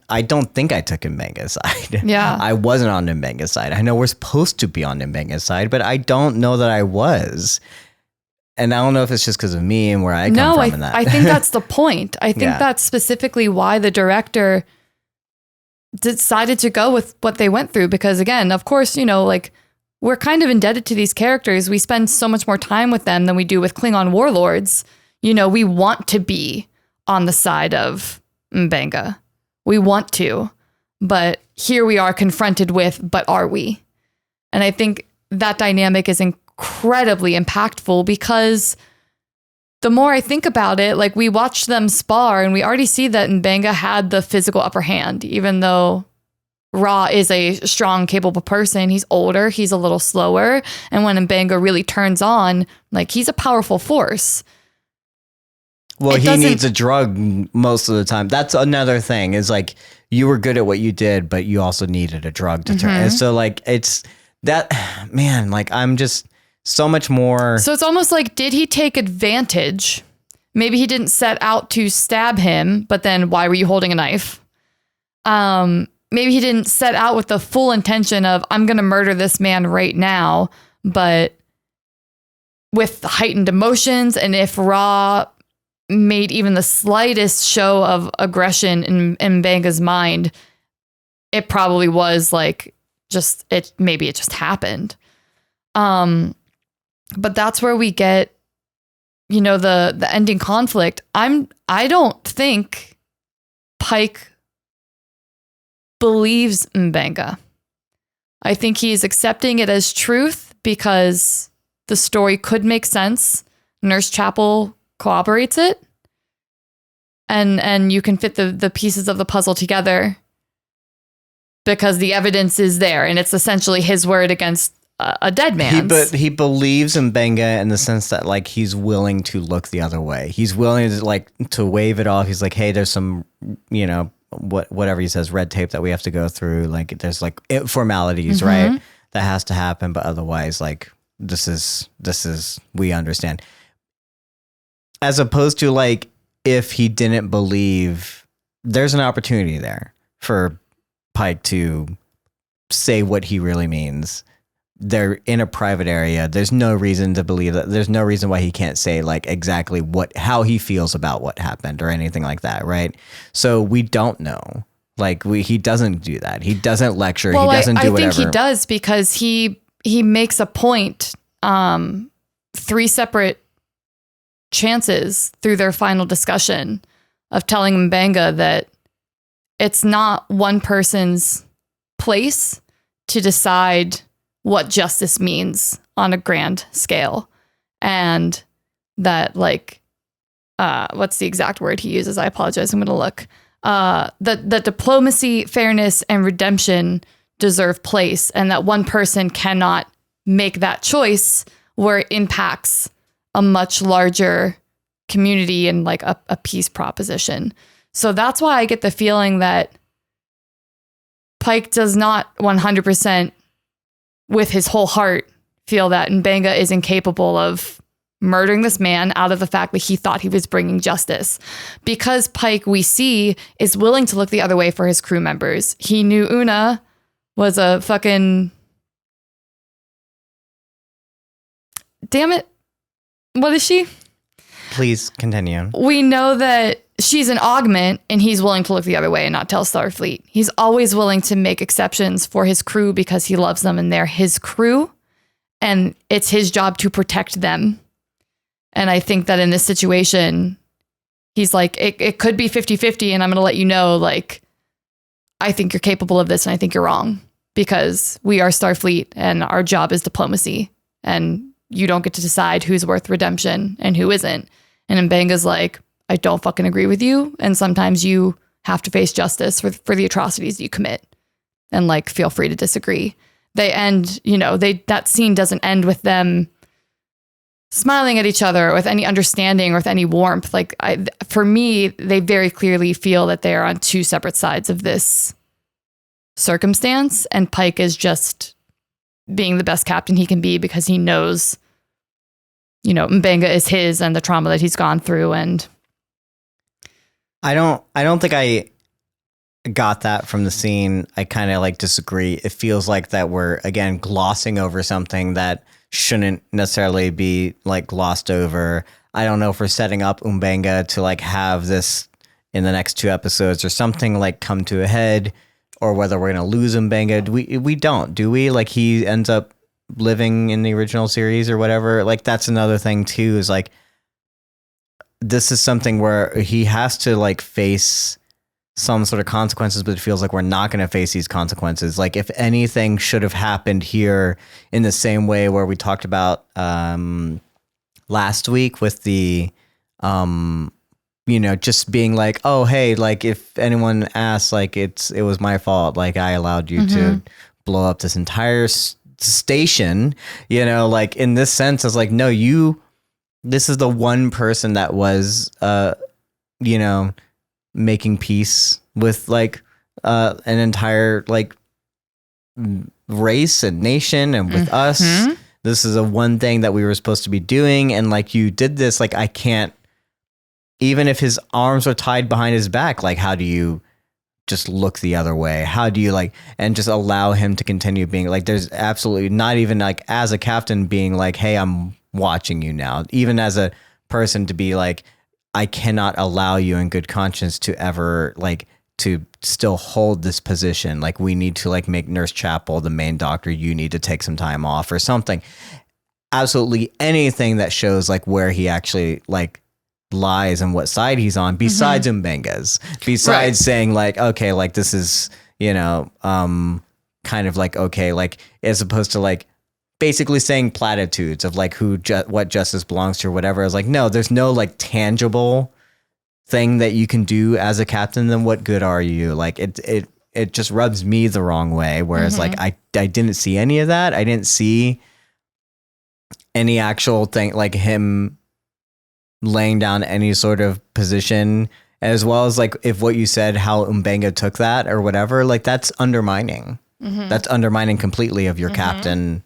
think I took Mbenga's side. Yeah. I wasn't on Mbenga's side. I know we're supposed to be on Mbenga's side, but I don't know that I was. And I don't know if it's just because of me and where I come from in that. I think that's the point. I think that's specifically why the director decided to go with what they went through, because again, of course, you know, like we're kind of indebted to these characters. We spend so much more time with them than we do with Klingon warlords. You know, we want to be on the side of Mbenga. We want to, but here we are confronted with, but are we? And I think that dynamic is incredibly impactful, because the more I think about it, like we watch them spar and we already see that Mbenga had the physical upper hand, even though Ra is a strong, capable person. He's older, he's a little slower. And when Mbenga really turns on, like he's a powerful force. Well, he needs a drug most of the time. That's another thing, is like you were good at what you did, but you also needed a drug to turn. And so like it's that, man, like I'm just so much more. So it's almost like, did he take advantage? Maybe he didn't set out to stab him, but then why were you holding a knife? Maybe he didn't set out with the full intention of, I'm going to murder this man right now, but with heightened emotions. And if Ra made even the slightest show of aggression in Mbenga's mind, it probably was like maybe it just happened. But that's where we get, you know, the ending conflict. I don't think Pike believes Mbenga. I think he's accepting it as truth because the story could make sense. Nurse Chapel corroborates it, and you can fit the pieces of the puzzle together because the evidence is there, and it's essentially his word against a dead man's. He believes in Mbenga in the sense that like he's willing to look the other way. He's willing to like to wave it off. He's like, hey, there's some, you know, whatever he says, red tape that we have to go through. Like there's like formalities, right? That has to happen, but otherwise, like this is we understand. As opposed to like if he didn't believe, there's an opportunity there for Pike to say what he really means. They're in a private area. There's no reason to believe that. There's no reason why he can't say like exactly how he feels about what happened or anything like that, right? So we don't know. Like he doesn't do that. He doesn't lecture. Well, he doesn't do whatever. I think he does because he makes a point 3 separate chances through their final discussion of telling M'Benga that it's not one person's place to decide what justice means on a grand scale. And that, like, what's the exact word he uses? I apologize. I'm going to look. That diplomacy, fairness, and redemption deserve place, and that one person cannot make that choice where it impacts a much larger community and like a peace proposition. So that's why I get the feeling that Pike does not 100% with his whole heart feel that M'Benga is incapable of murdering this man out of the fact that he thought he was bringing justice. Because Pike, we see, is willing to look the other way for his crew members. He knew Una was a fucking... Damn it. What is she? Please continue. We know that she's an augment, and he's willing to look the other way and not tell Starfleet. He's always willing to make exceptions for his crew because he loves them and they're his crew, and it's his job to protect them. And I think that in this situation, he's like, it could be 50-50, and I'm going to let you know, like, I think you're capable of this and I think you're wrong, because we are Starfleet and our job is diplomacy, and you don't get to decide who's worth redemption and who isn't. And M'Benga's like, I don't fucking agree with you. And sometimes you have to face justice for the atrocities you commit, and like, feel free to disagree. They end, that scene doesn't end with them smiling at each other with any understanding or with any warmth. Like, for me, they very clearly feel that they are on 2 separate sides of this circumstance. And Pike is just being the best captain he can be because he knows, M'Benga is his and the trauma that he's gone through. And I don't think I got that from the scene. I kind of like disagree. It feels like that we're, again, glossing over something that shouldn't necessarily be like glossed over. I don't know if we're setting up M'Benga to like have this in the next 2 episodes or something, like come to a head, or whether we're going to lose M'Benga. We don't, do we? Like, he ends up living in the original series or whatever. Like, that's another thing too, is like, this is something where he has to like face some sort of consequences, but it feels like we're not going to face these consequences. Like, if anything should have happened here in the same way where we talked about last week with the, just being like, oh, hey, like, if anyone asks, like, it was my fault. Like, I allowed you to blow up this entire station, like, in this sense, it's like, no, this is the one person that was, making peace with like an entire like race and nation and with us. This is a one thing that we were supposed to be doing, and like, you did this. Like, I can't, even if his arms are tied behind his back, like, how do you just look the other way? How do you like, and just allow him to continue being like, there's absolutely not even like, as a captain being like, hey, I'm watching you now, even as a person, to be like, I cannot allow you in good conscience to ever like to still hold this position. Like, we need to like make Nurse Chapel the main doctor. You need to take some time off or something. Absolutely anything that shows like where he actually like lies and what side he's on, besides M'Benga's, besides saying like, okay, like, this is, kind of like, okay, like, as opposed to like basically saying platitudes of like what justice belongs to or whatever. I was like, no, there's no like tangible thing that you can do as a captain. Then what good are you? Like, it just rubs me the wrong way. Whereas like, I didn't see any of that. I didn't see any actual thing like him laying down any sort of position, as well as like, if what you said, how M'Benga took that or whatever, like, that's undermining. That's undermining completely of your captain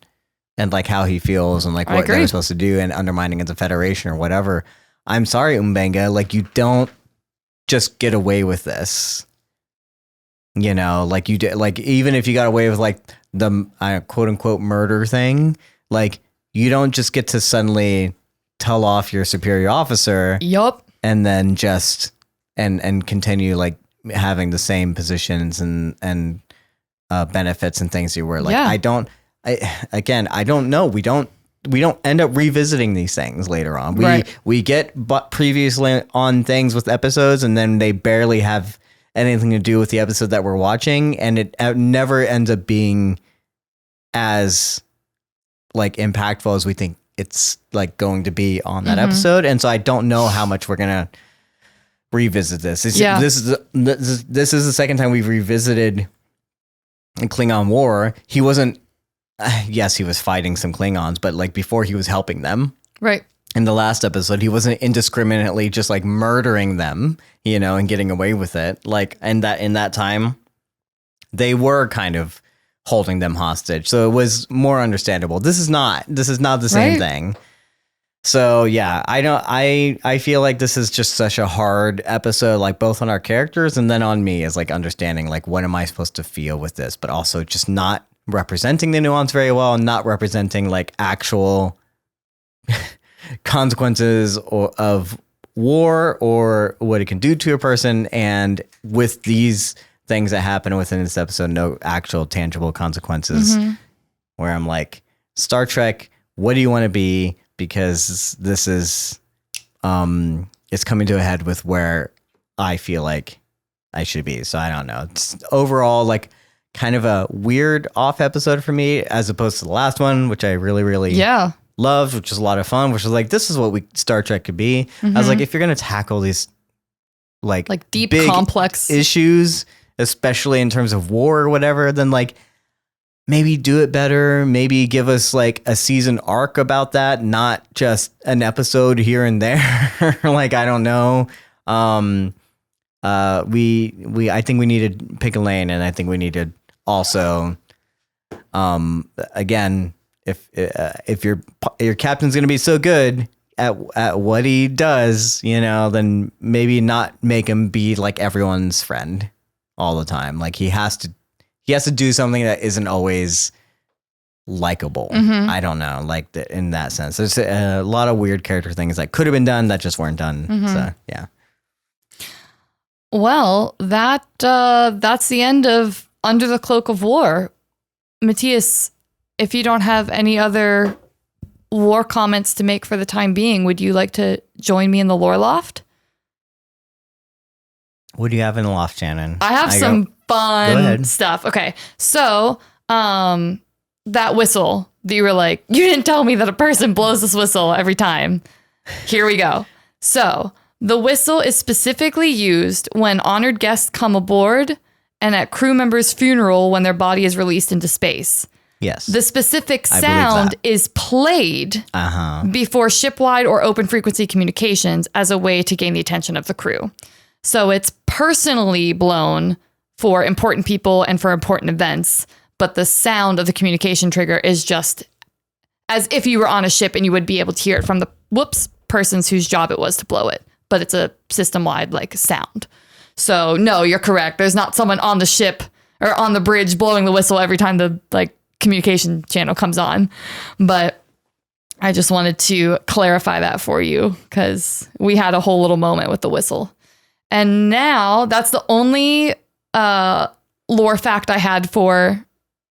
and like how he feels and like what they're supposed to do, and undermining as a federation or whatever. I'm sorry, M'Benga, like, you don't just get away with this. Like, you did, like, even if you got away with like the quote unquote murder thing, like, you don't just get to suddenly tell off your superior officer. Yup. And then just and continue like having the same positions and benefits and things you were like. I don't know. don't end up revisiting these things later on. We get previously on things with episodes, and then they barely have anything to do with the episode that we're watching, and it never ends up being as like impactful as we think it's like going to be on that episode. And so I don't know how much we're gonna revisit this. This is the second time we've revisited Klingon War. He wasn't. Yes, he was fighting some Klingons, but like before he was helping them. Right. In the last episode, he wasn't indiscriminately just like murdering them, you know, and getting away with it. Like, and that in that time, they were kind of holding them hostage. So it was more understandable. This is not the same thing. So yeah, I feel like this is just such a hard episode, like both on our characters and then on me, as like understanding like what am I supposed to feel with this, but also just not representing the nuance very well and not representing like actual consequences of war or what it can do to a person. And with these things that happen within this episode, no actual tangible consequences, where I'm like, Star Trek, what do you want to be? Because this is, it's coming to a head with where I feel like I should be. So I don't know. It's overall like kind of a weird off episode for me, as opposed to the last one, which I really, really loved, which was a lot of fun, which was like, this is what Star Trek could be. I was like, if you're going to tackle these like deep, big complex issues, especially in terms of war or whatever, then like maybe do it better. Maybe give us like a season arc about that, not just an episode here and there. Like, I don't know. I think we need to pick a lane, and I think we need to also, again, if your captain's going to be so good at what he does, you know, then maybe not make him be like everyone's friend all the time. Like he has to do something that isn't always likable. I don't know, like in that sense. There's a lot of weird character things that could have been done that just weren't done. So yeah. Well, that's the end of Under the Cloak of War. Mattias, if you don't have any other war comments to make for the time being, would you like to join me in the lore loft? What do you have in the loft, Shannon? I have some fun stuff. Okay. So, that whistle that you were like, you didn't tell me that a person blows this whistle every time. Here we go. So, the whistle is specifically used when honored guests come aboard and at crew members' funeral when their body is released into space. Yes. The specific sound is played before shipwide or open frequency communications as a way to gain the attention of the crew. So it's personally blown for important people and for important events, but the sound of the communication trigger is just as if you were on a ship and you would be able to hear it from the persons whose job it was to blow it. But it's a system-wide like sound. So no, you're correct. There's not someone on the ship or on the bridge blowing the whistle every time the like communication channel comes on. But I just wanted to clarify that for you because we had a whole little moment with the whistle. And now that's the only lore fact I had for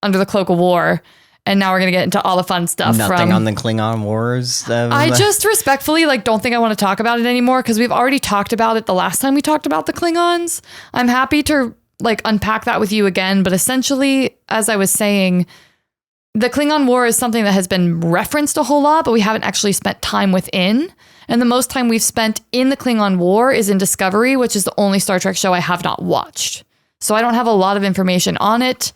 Under the Cloak of War. And now we're going to get into all the fun stuff. Nothing on the Klingon Wars. I just respectfully don't think I want to talk about it anymore because we've already talked about it the last time we talked about the Klingons. I'm happy to unpack that with you again. But essentially, as I was saying, the Klingon War is something that has been referenced a whole lot, but we haven't actually spent time within. And the most time we've spent in the Klingon War is in Discovery, which is the only Star Trek show I have not watched. So I don't have a lot of information on it.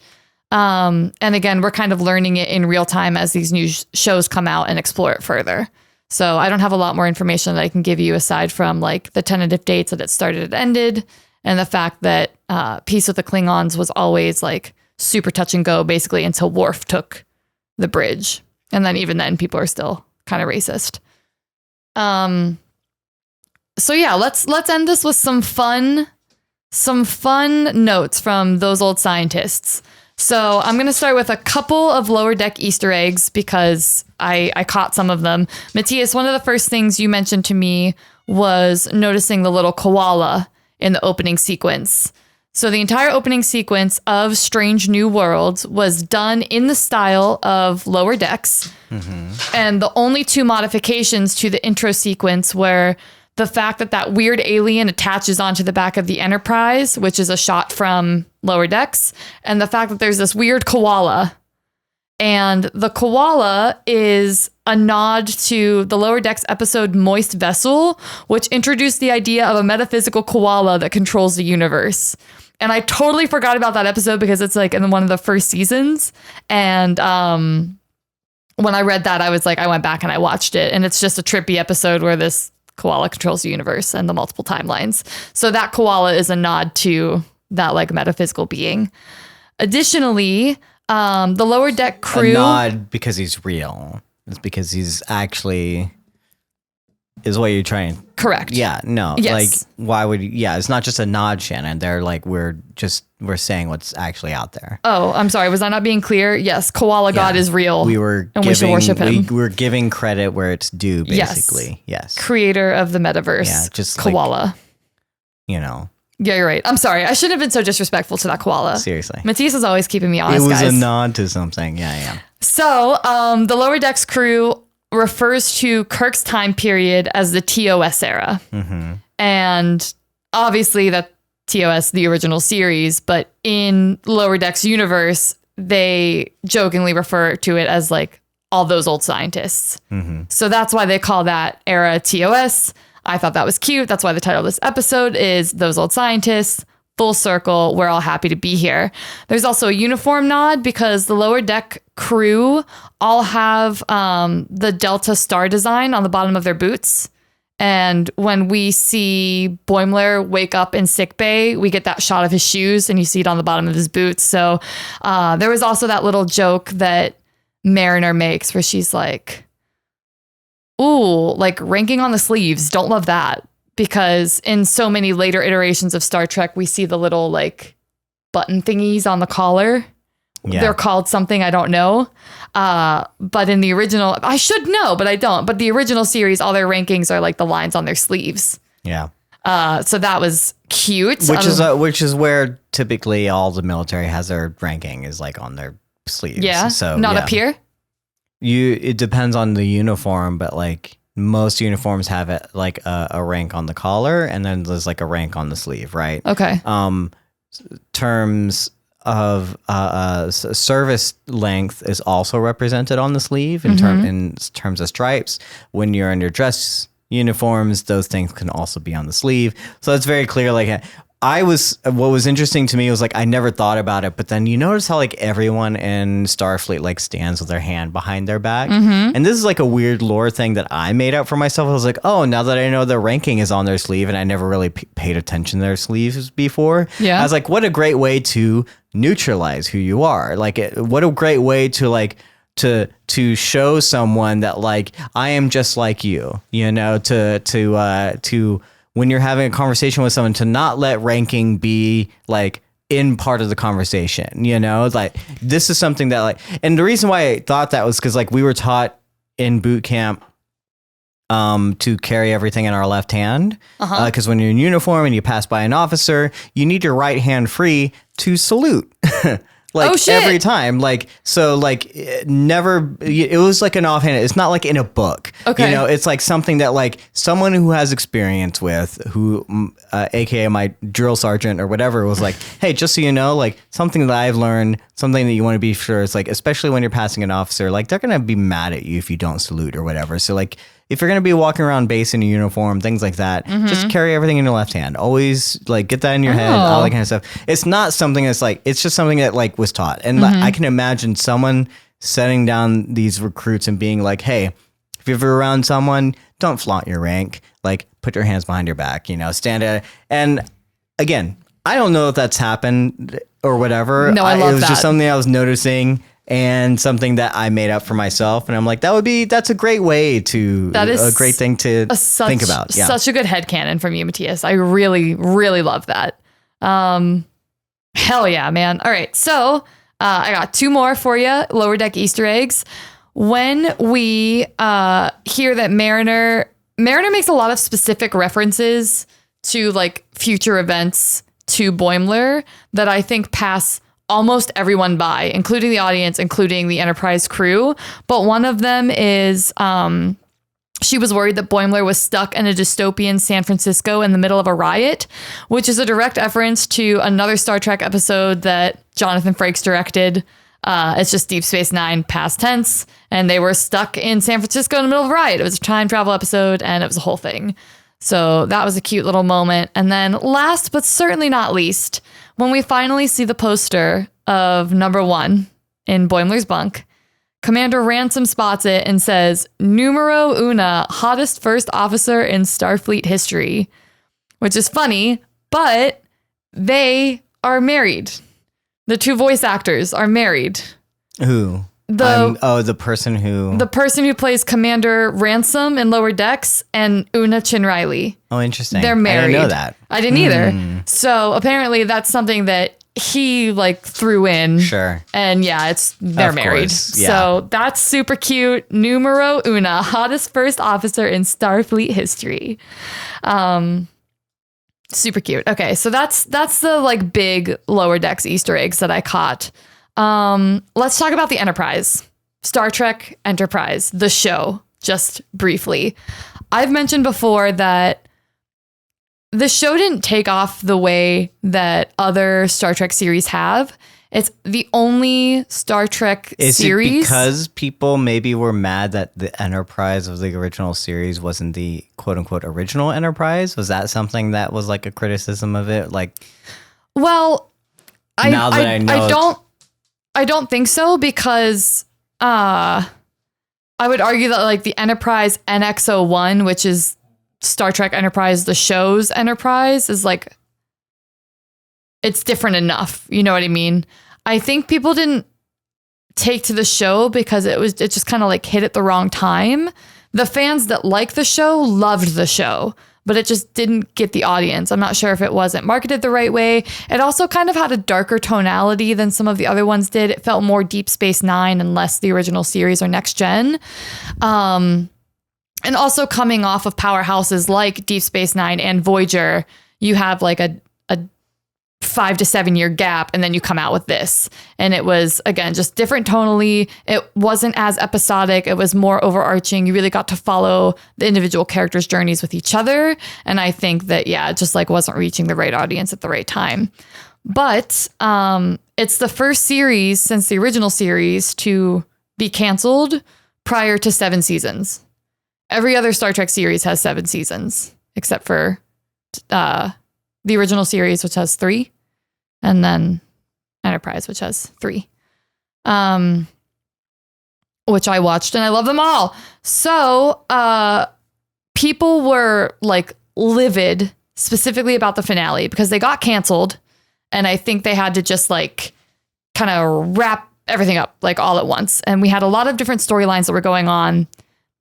And again, we're kind of learning it in real time as these new shows come out and explore it further. So I don't have a lot more information that I can give you aside from the tentative dates that it started and ended, and the fact that Peace with the Klingons was always super touch and go, basically until Worf took the bridge, and then even then people are still kind of racist. So yeah, let's end this with some fun notes from those old scientists. So I'm going to start with a couple of Lower Deck Easter eggs because I caught some of them. Mattias, one of the first things you mentioned to me was noticing the little koala in the opening sequence. So the entire opening sequence of Strange New Worlds was done in the style of Lower Decks. And the only two modifications to the intro sequence were the fact that that weird alien attaches onto the back of the Enterprise, which is a shot from Lower Decks, and the fact that there's this weird koala. And the koala is a nod to the Lower Decks episode Moist Vessel, which introduced the idea of a metaphysical koala that controls the universe. And I totally forgot about that episode because it's like in one of the first seasons. And when I read that, I was like, I went back and I watched it. And it's just a trippy episode where this koala controls the universe and the multiple timelines. So that koala is a nod to that like metaphysical being. Additionally, the Lower Deck crew... A nod because he's real. It's because he's actually... Is what you're trying. Correct. Yeah, no. Yes. Like, why would you? Yeah, it's not just a nod, Shannon. They're like, we're saying what's actually out there. Oh, I'm sorry. Was I not being clear? Yes, Koala God is real. We were and we should worship him. We were giving credit where it's due, basically. Yes. Creator of the metaverse. Yeah, just Koala. Like, you know. Yeah, you're right. I'm sorry. I shouldn't have been so disrespectful to that koala. Seriously. Mattias is always keeping me honest, It was guys. a nod to something. Yeah. So, the Lower Decks crew refers to Kirk's time period as the TOS era. And obviously that TOS, the original series, but in Lower Decks universe, they jokingly refer to it as like all those old scientists. So that's why they call that era TOS. I thought that was cute. That's why the title of this episode is Those Old Scientists. Full circle. We're all happy to be here. There's also a uniform nod because the Lower Deck crew all have the Delta Star design on the bottom of their boots. And when we see Boimler wake up in sickbay, we get that shot of his shoes and you see it on the bottom of his boots. So there was also that little joke that Mariner makes where she's like, ooh, like ranking on the sleeves. Don't love that. Because in so many later iterations of Star Trek, we see the little like button thingies on the collar. Yeah. They're called something I don't know. But in the original, I should know, but I don't. But the original series, all their rankings are like the lines on their sleeves. Yeah. So that was cute. Which is where typically all the military has their ranking is like on their sleeves. Yeah. So not up here. It depends on the uniform, but like most uniforms have it like a rank on the collar, and then there's like a rank on the sleeve, right? Okay. Terms of service length is also represented on the sleeve in terms of stripes. When you're in your dress uniforms, those things can also be on the sleeve. So it's very clear. Like what was interesting to me was like, I never thought about it, but then you notice how like everyone in Starfleet like stands with their hand behind their back. And this is like a weird lore thing that I made up for myself. I was like, oh, now that I know their ranking is on their sleeve, and I never really paid attention to their sleeves before. Yeah. I was like, what a great way to neutralize who you are. Like, what a great way to like, to show someone that like, I am just like you, you know, to when you're having a conversation with someone, to not let ranking be like in part of the conversation, you know, like this is something that like, and the reason why I thought that was because like we were taught in boot camp to carry everything in our left hand. Because when you're in uniform and you pass by an officer, you need your right hand free to salute. Like every time, like, so like never, it was like an offhand, it's not like in a book, you know, it's like something that like someone who has experience with who, AKA my drill sergeant or whatever was like, hey, just so you know, like something that I've learned, something that you want to be sure is like, especially when you're passing an officer, like they're going to be mad at you if you don't salute or whatever. So like, if you're going to be walking around base in a uniform, things like that, just carry everything in your left hand. Always like get that in your head, all that kind of stuff. It's not something that's like, it's just something that like was taught. And I can imagine someone setting down these recruits and being like, hey, if you're ever around someone, don't flaunt your rank. Like put your hands behind your back, you know, stand at, and again, I don't know if that's happened or whatever. No, I love that. It was just something I was noticing. And something that I made up for myself. And I'm like, that's a great way to, a great thing to think about. Yeah. Such a good headcanon from you, Mattias. I really, really love that. Hell yeah, man. All right. So I got two more for you. Lower Deck Easter eggs. When we hear that Mariner makes a lot of specific references to like future events to Boimler that I think pass almost everyone by, including the audience, including the Enterprise crew. But one of them is she was worried that Boimler was stuck in a dystopian San Francisco in the middle of a riot, which is a direct reference to another Star Trek episode that Jonathan Frakes directed. It's just Deep Space Nine past tense, and they were stuck in San Francisco in the middle of a riot. It was a time travel episode, and it was a whole thing. So that was a cute little moment. And then last, but certainly not least, when we finally see the poster of number 1 in Boimler's bunk, Commander Ransom spots it and says, "Numero una, hottest first officer in Starfleet history," which is funny, but they are married. The 2 voice actors are married. Who? The person who plays Commander Ransom in Lower Decks and Una Riley. Oh, interesting. They're married. I didn't know that. I didn't either. So apparently that's something that he threw in. Sure. And yeah, they're married. Course, yeah. So that's super cute. Numero una, hottest first officer in Starfleet history. Super cute. Okay, so that's the big Lower Decks Easter eggs that I caught. Let's talk about the Enterprise. Star Trek Enterprise, the show, just briefly. I've mentioned before that the show didn't take off the way that other Star Trek series have. It's the only Star Trek series. Is it because people maybe were mad that the Enterprise of the original series wasn't the quote unquote original Enterprise? Was that something that was a criticism of it? Well, I don't think so, because I would argue that the Enterprise NX-01, which is Star Trek Enterprise, the show's Enterprise, is it's different enough. You know what I mean? I think people didn't take to the show because it just kind of hit at the wrong time. The fans that like the show loved the show, but it just didn't get the audience. I'm not sure if it wasn't marketed the right way. It also kind of had a darker tonality than some of the other ones did. It felt more Deep Space Nine and less the original series or Next Gen. And also coming off of powerhouses like Deep Space Nine and Voyager, you have a 5 to 7 year gap, and then you come out with this. And it was, again, just different tonally. It wasn't as episodic. It was more overarching. You really got to follow the individual characters' journeys with each other. And I think that, yeah, it just wasn't reaching the right audience at the right time. But it's the first series since the original series to be canceled prior to 7 seasons. Every other Star Trek series has 7 seasons, except for the original series, which has 3, and then Enterprise, which has 3, which I watched, and I love them all. So people were livid, specifically about the finale, because they got canceled, and I think they had to just kind of wrap everything up all at once. And we had a lot of different storylines that were going on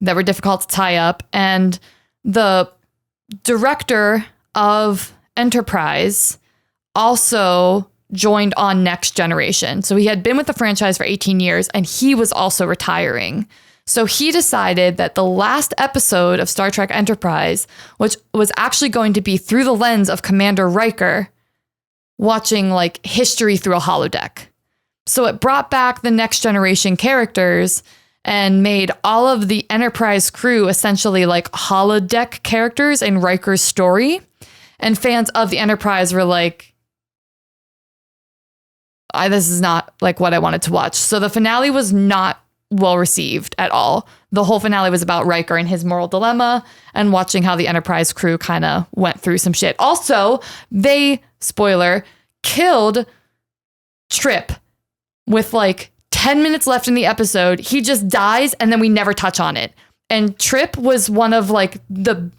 that were difficult to tie up, and the director of Enterprise also joined on Next Generation. So he had been with the franchise for 18 years, and he was also retiring. So he decided that the last episode of Star Trek Enterprise, which was actually going to be through the lens of Commander Riker watching history through a holodeck. So it brought back the Next Generation characters and made all of the Enterprise crew essentially holodeck characters in Riker's story. And fans of the Enterprise were this is not what I wanted to watch. So the finale was not well received at all. The whole finale was about Riker and his moral dilemma and watching how the Enterprise crew kind of went through some shit. Also, they, spoiler, killed Trip with 10 minutes left in the episode. He just dies, and then we never touch on it. And Trip was one of the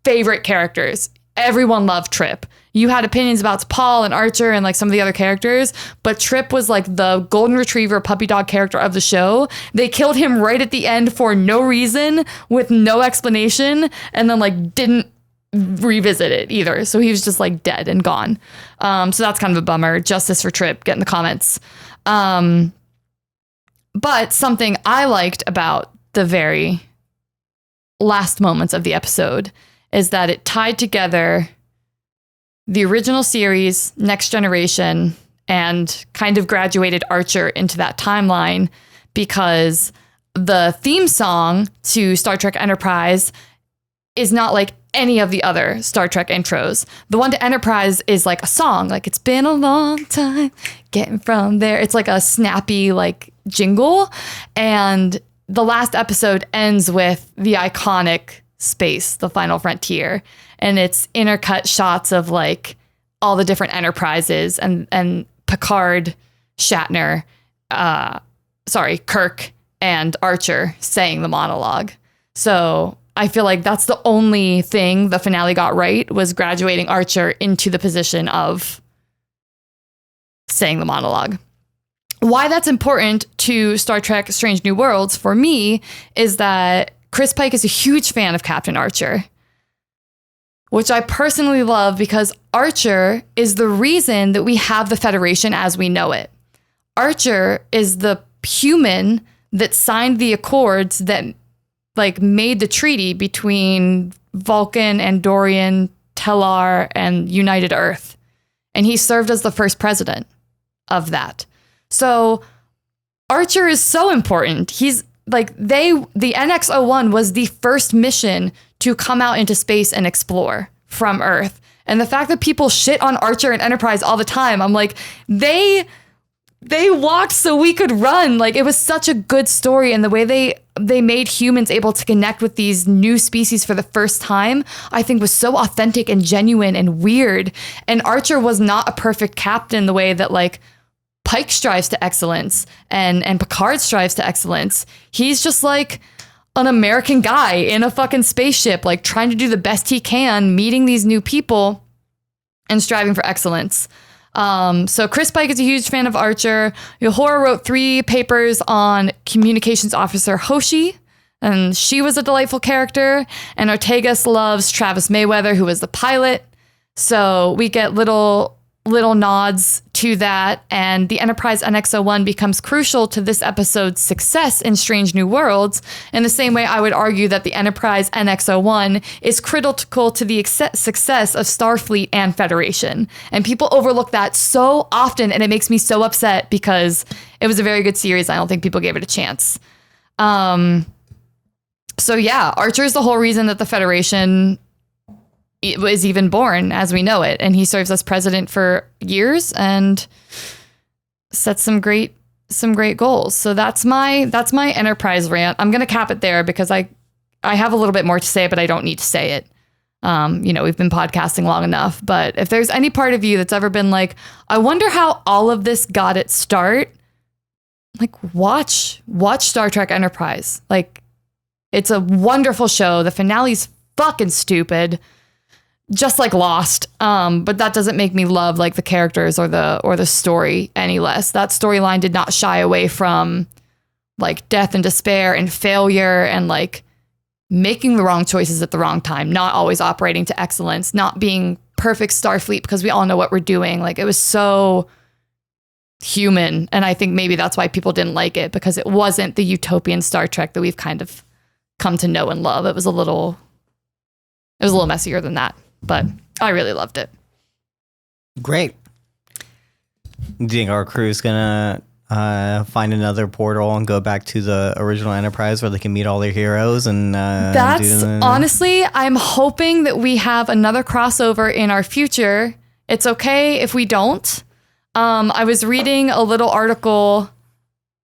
favorite characters. Everyone loved Trip. You had opinions about Paul and Archer and some of the other characters, but Trip was the golden retriever puppy dog character of the show. They killed him right at the end for no reason, with no explanation, and then didn't revisit it either. So he was just dead and gone. So that's kind of a bummer. Justice for Trip. Get in the comments. But something I liked about the very last moments of the episode is that it tied together the original series, Next Generation, and kind of graduated Archer into that timeline because the theme song to Star Trek Enterprise is not like any of the other Star Trek intros. The one to Enterprise is like a song, like it's been a long time getting from there. It's like a snappy like jingle. And the last episode ends with the iconic space, the final frontier. And it's intercut shots of like all the different Enterprises and Picard, Shatner, Kirk and Archer saying the monologue. So I feel like that's the only thing the finale got right, was graduating Archer into the position of saying the monologue. Why that's important to Star Trek Strange New Worlds for me is that Chris Pike is a huge fan of Captain Archer, which I personally love because Archer is the reason that we have the Federation as we know it. Archer is the human that signed the accords that like made the treaty between Vulcan, Andorian, Tellar, and United Earth. And he served as the first president of that. So Archer is so important. He's like the NX-01 was the first mission to come out into space and explore from Earth. And the fact that people shit on Archer and Enterprise all the time, I'm like, they walked so we could run. Like, it was such a good story. And the way they made humans able to connect with these new species for the first time, I think was so authentic and genuine and weird. And Archer was not a perfect captain the way that like Pike strives to excellence and Picard strives to excellence. He's just like an American guy in a fucking spaceship, like trying to do the best he can, meeting these new people and striving for excellence. So Chris Pike is a huge fan of Archer. Uhura wrote 3 papers on communications officer Hoshi, and she was a delightful character. And Ortegas loves Travis Mayweather, who was the pilot. So we get little nods to that. And the Enterprise NX-01 becomes crucial to this episode's success in Strange New Worlds, in the same way I would argue that the Enterprise NX-01 is critical to the success of Starfleet and Federation. And people overlook that so often, and it makes me so upset because it was a very good series. I don't think people gave it a chance. So yeah, Archer is the whole reason that the Federation was even born as we know it, and he serves as president for years and sets some great goals. So that's my Enterprise rant. I'm gonna cap it there because I have a little bit more to say, but I don't need to say it. We've been podcasting long enough. But if there's any part of you that's ever been like, I wonder how all of this got its start, like watch Star Trek Enterprise. Like, it's a wonderful show. The finale's fucking stupid, just like Lost, but that doesn't make me love like the characters or the story any less. That storyline did not shy away from like death and despair and failure and like making the wrong choices at the wrong time, not always operating to excellence, not being perfect Starfleet because we all know what we're doing. Like, it was so human, and I think maybe that's why people didn't like it, because it wasn't the utopian Star Trek that we've kind of come to know and love. It was a little messier than that. But I really loved it. Great. Do you think our crew's gonna find another portal and go back to the original Enterprise where they can meet all their heroes? And honestly, I'm hoping that we have another crossover in our future. It's okay if we don't. I was reading a little article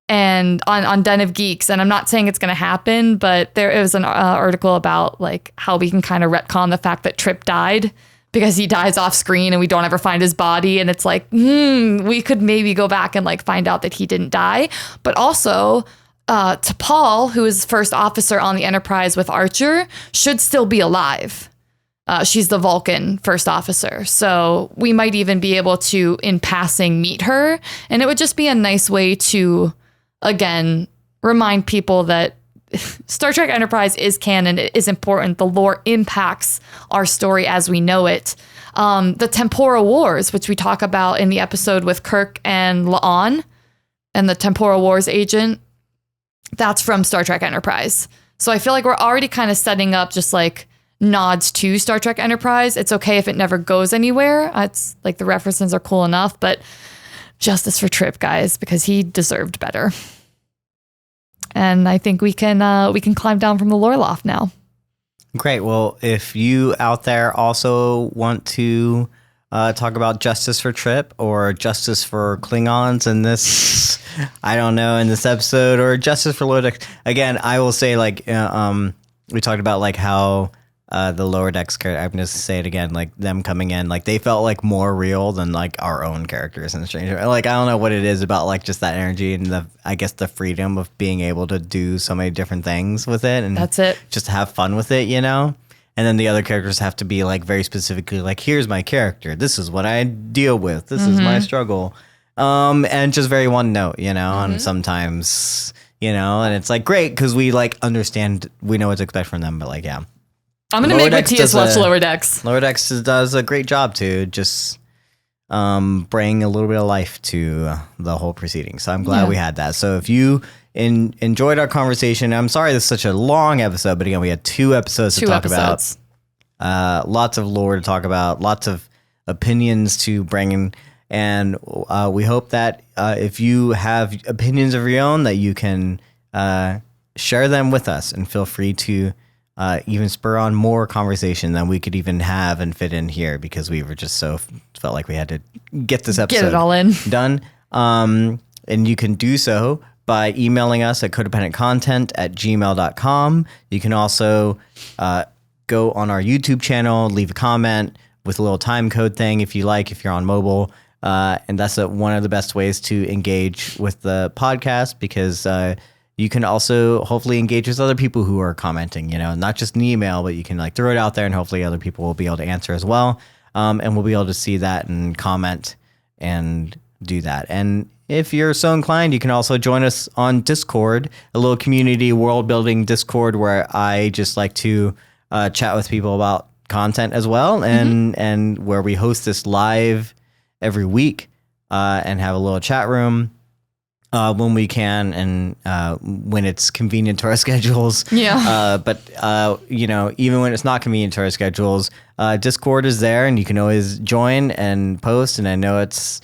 and on Den of Geeks, and I'm not saying it's going to happen, but there is an article about like how we can kind of retcon the fact that Trip died, because he dies off screen and we don't ever find his body. And it's like, we could maybe go back and like find out that he didn't die. But also T'Pol, who is first officer on the Enterprise with Archer, should still be alive. She's the Vulcan first officer. So we might even be able to, in passing, meet her. And it would just be a nice way to, again, remind people that Star Trek Enterprise is canon. It is important. The lore impacts our story as we know it. The temporal wars, which we talk about in the episode with Kirk and La'an and the temporal wars agent, that's from Star Trek Enterprise. So I feel like we're already kind of setting up just like nods to Star Trek Enterprise. It's okay if it never goes anywhere. It's like the references are cool enough, but justice for Trip, guys, because he deserved better. And I think we can climb down from the lore loft now. Great. Well, if you out there also want to talk about justice for Trip or justice for Klingons in this, I don't know, in this episode, or justice for Lower Decks, again, I will say, like, we talked about like how the Lower Decks character, I'm just say it again, like them coming in, like they felt like more real than like our own characters in Stranger. Like I don't know what it is about like just that energy and I guess the freedom of being able to do so many different things with it, and that's it. Just have fun with it, you know. And then the other characters have to be like very specifically like, here's my character, this is what I deal with, this is my struggle, and just very one note, you know. And sometimes, you know, and it's like great because we like understand, we know what to expect from them, but like, yeah. I'm going to make Mattias watch Lower Decks. Lower Decks does a great job to just bring a little bit of life to the whole proceeding. So I'm glad we had that. So if you enjoyed our conversation, I'm sorry this is such a long episode, but again, we had 2 episodes to talk about. Lots of lore to talk about, lots of opinions to bring in. And we hope that if you have opinions of your own, that you can share them with us, and feel free to even spur on more conversation than we could even have and fit in here, because we were just felt like we had to get this episode get it all in done. And you can do so by emailing us at codependentcontent@gmail.com. You can also go on our YouTube channel, leave a comment with a little time code thing if you like, if you're on mobile. And that's one of the best ways to engage with the podcast, because you can also hopefully engage with other people who are commenting, you know, not just an email, but you can like throw it out there and hopefully other people will be able to answer as well. And we'll be able to see that and comment and do that. And if you're so inclined, you can also join us on Discord, a little community world building Discord where I just like to chat with people about content as well. And where we host this live every week and have a little chat room when we can, and when it's convenient to our schedules. Yeah. But you know, even when it's not convenient to our schedules, Discord is there, and you can always join and post. And I know it's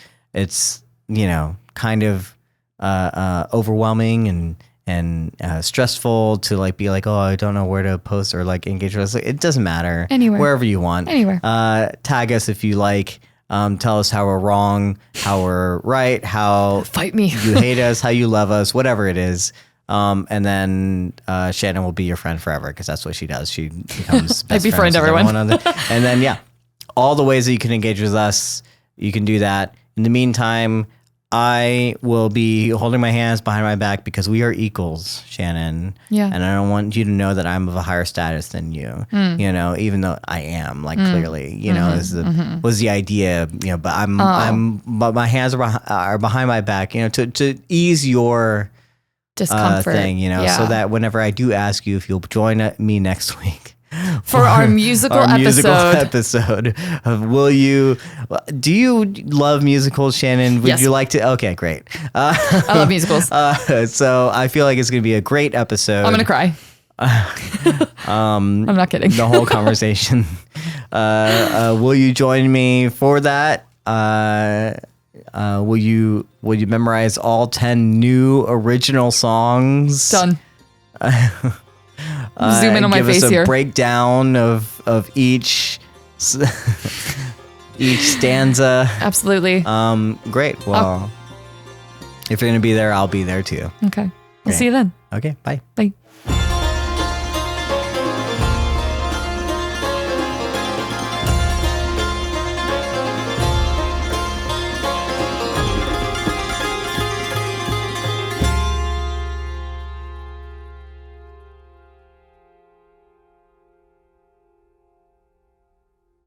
you know, kind of overwhelming and stressful to like be like, oh, I don't know where to post or like engage with us. It doesn't matter. Anywhere. Wherever you want. Anywhere. Tag us if you like. Tell us how we're wrong, how we're right, how fight me. You hate us, how you love us, whatever it is. And then Shannon will be your friend forever, because that's what she does. She becomes best I befriend everyone. And then, yeah, all the ways that you can engage with us, you can do that. In the meantime, I will be holding my hands behind my back because we are equals, Shannon. Yeah. And I don't want you to know that I'm of a higher status than you, you know, even though I am, like, clearly, you know, was the idea, you know, but but my hands are behind my back, you know, to ease your discomfort thing, you know, so that whenever I do ask you if you'll join me next week, for our musical episode of do you love musicals, Shannon? Would yes. you like to? Okay, great. I love musicals. So I feel like it's going to be a great episode. I'm going to cry. I'm not kidding. The whole conversation. Will you join me for that? Will you memorize all 10 new original songs? Done. Zoom in on my face here. Give us a breakdown of each stanza. Absolutely. Great. Well, if you're gonna be there, I'll be there too. Okay. We'll see you then. Okay. Bye. Bye.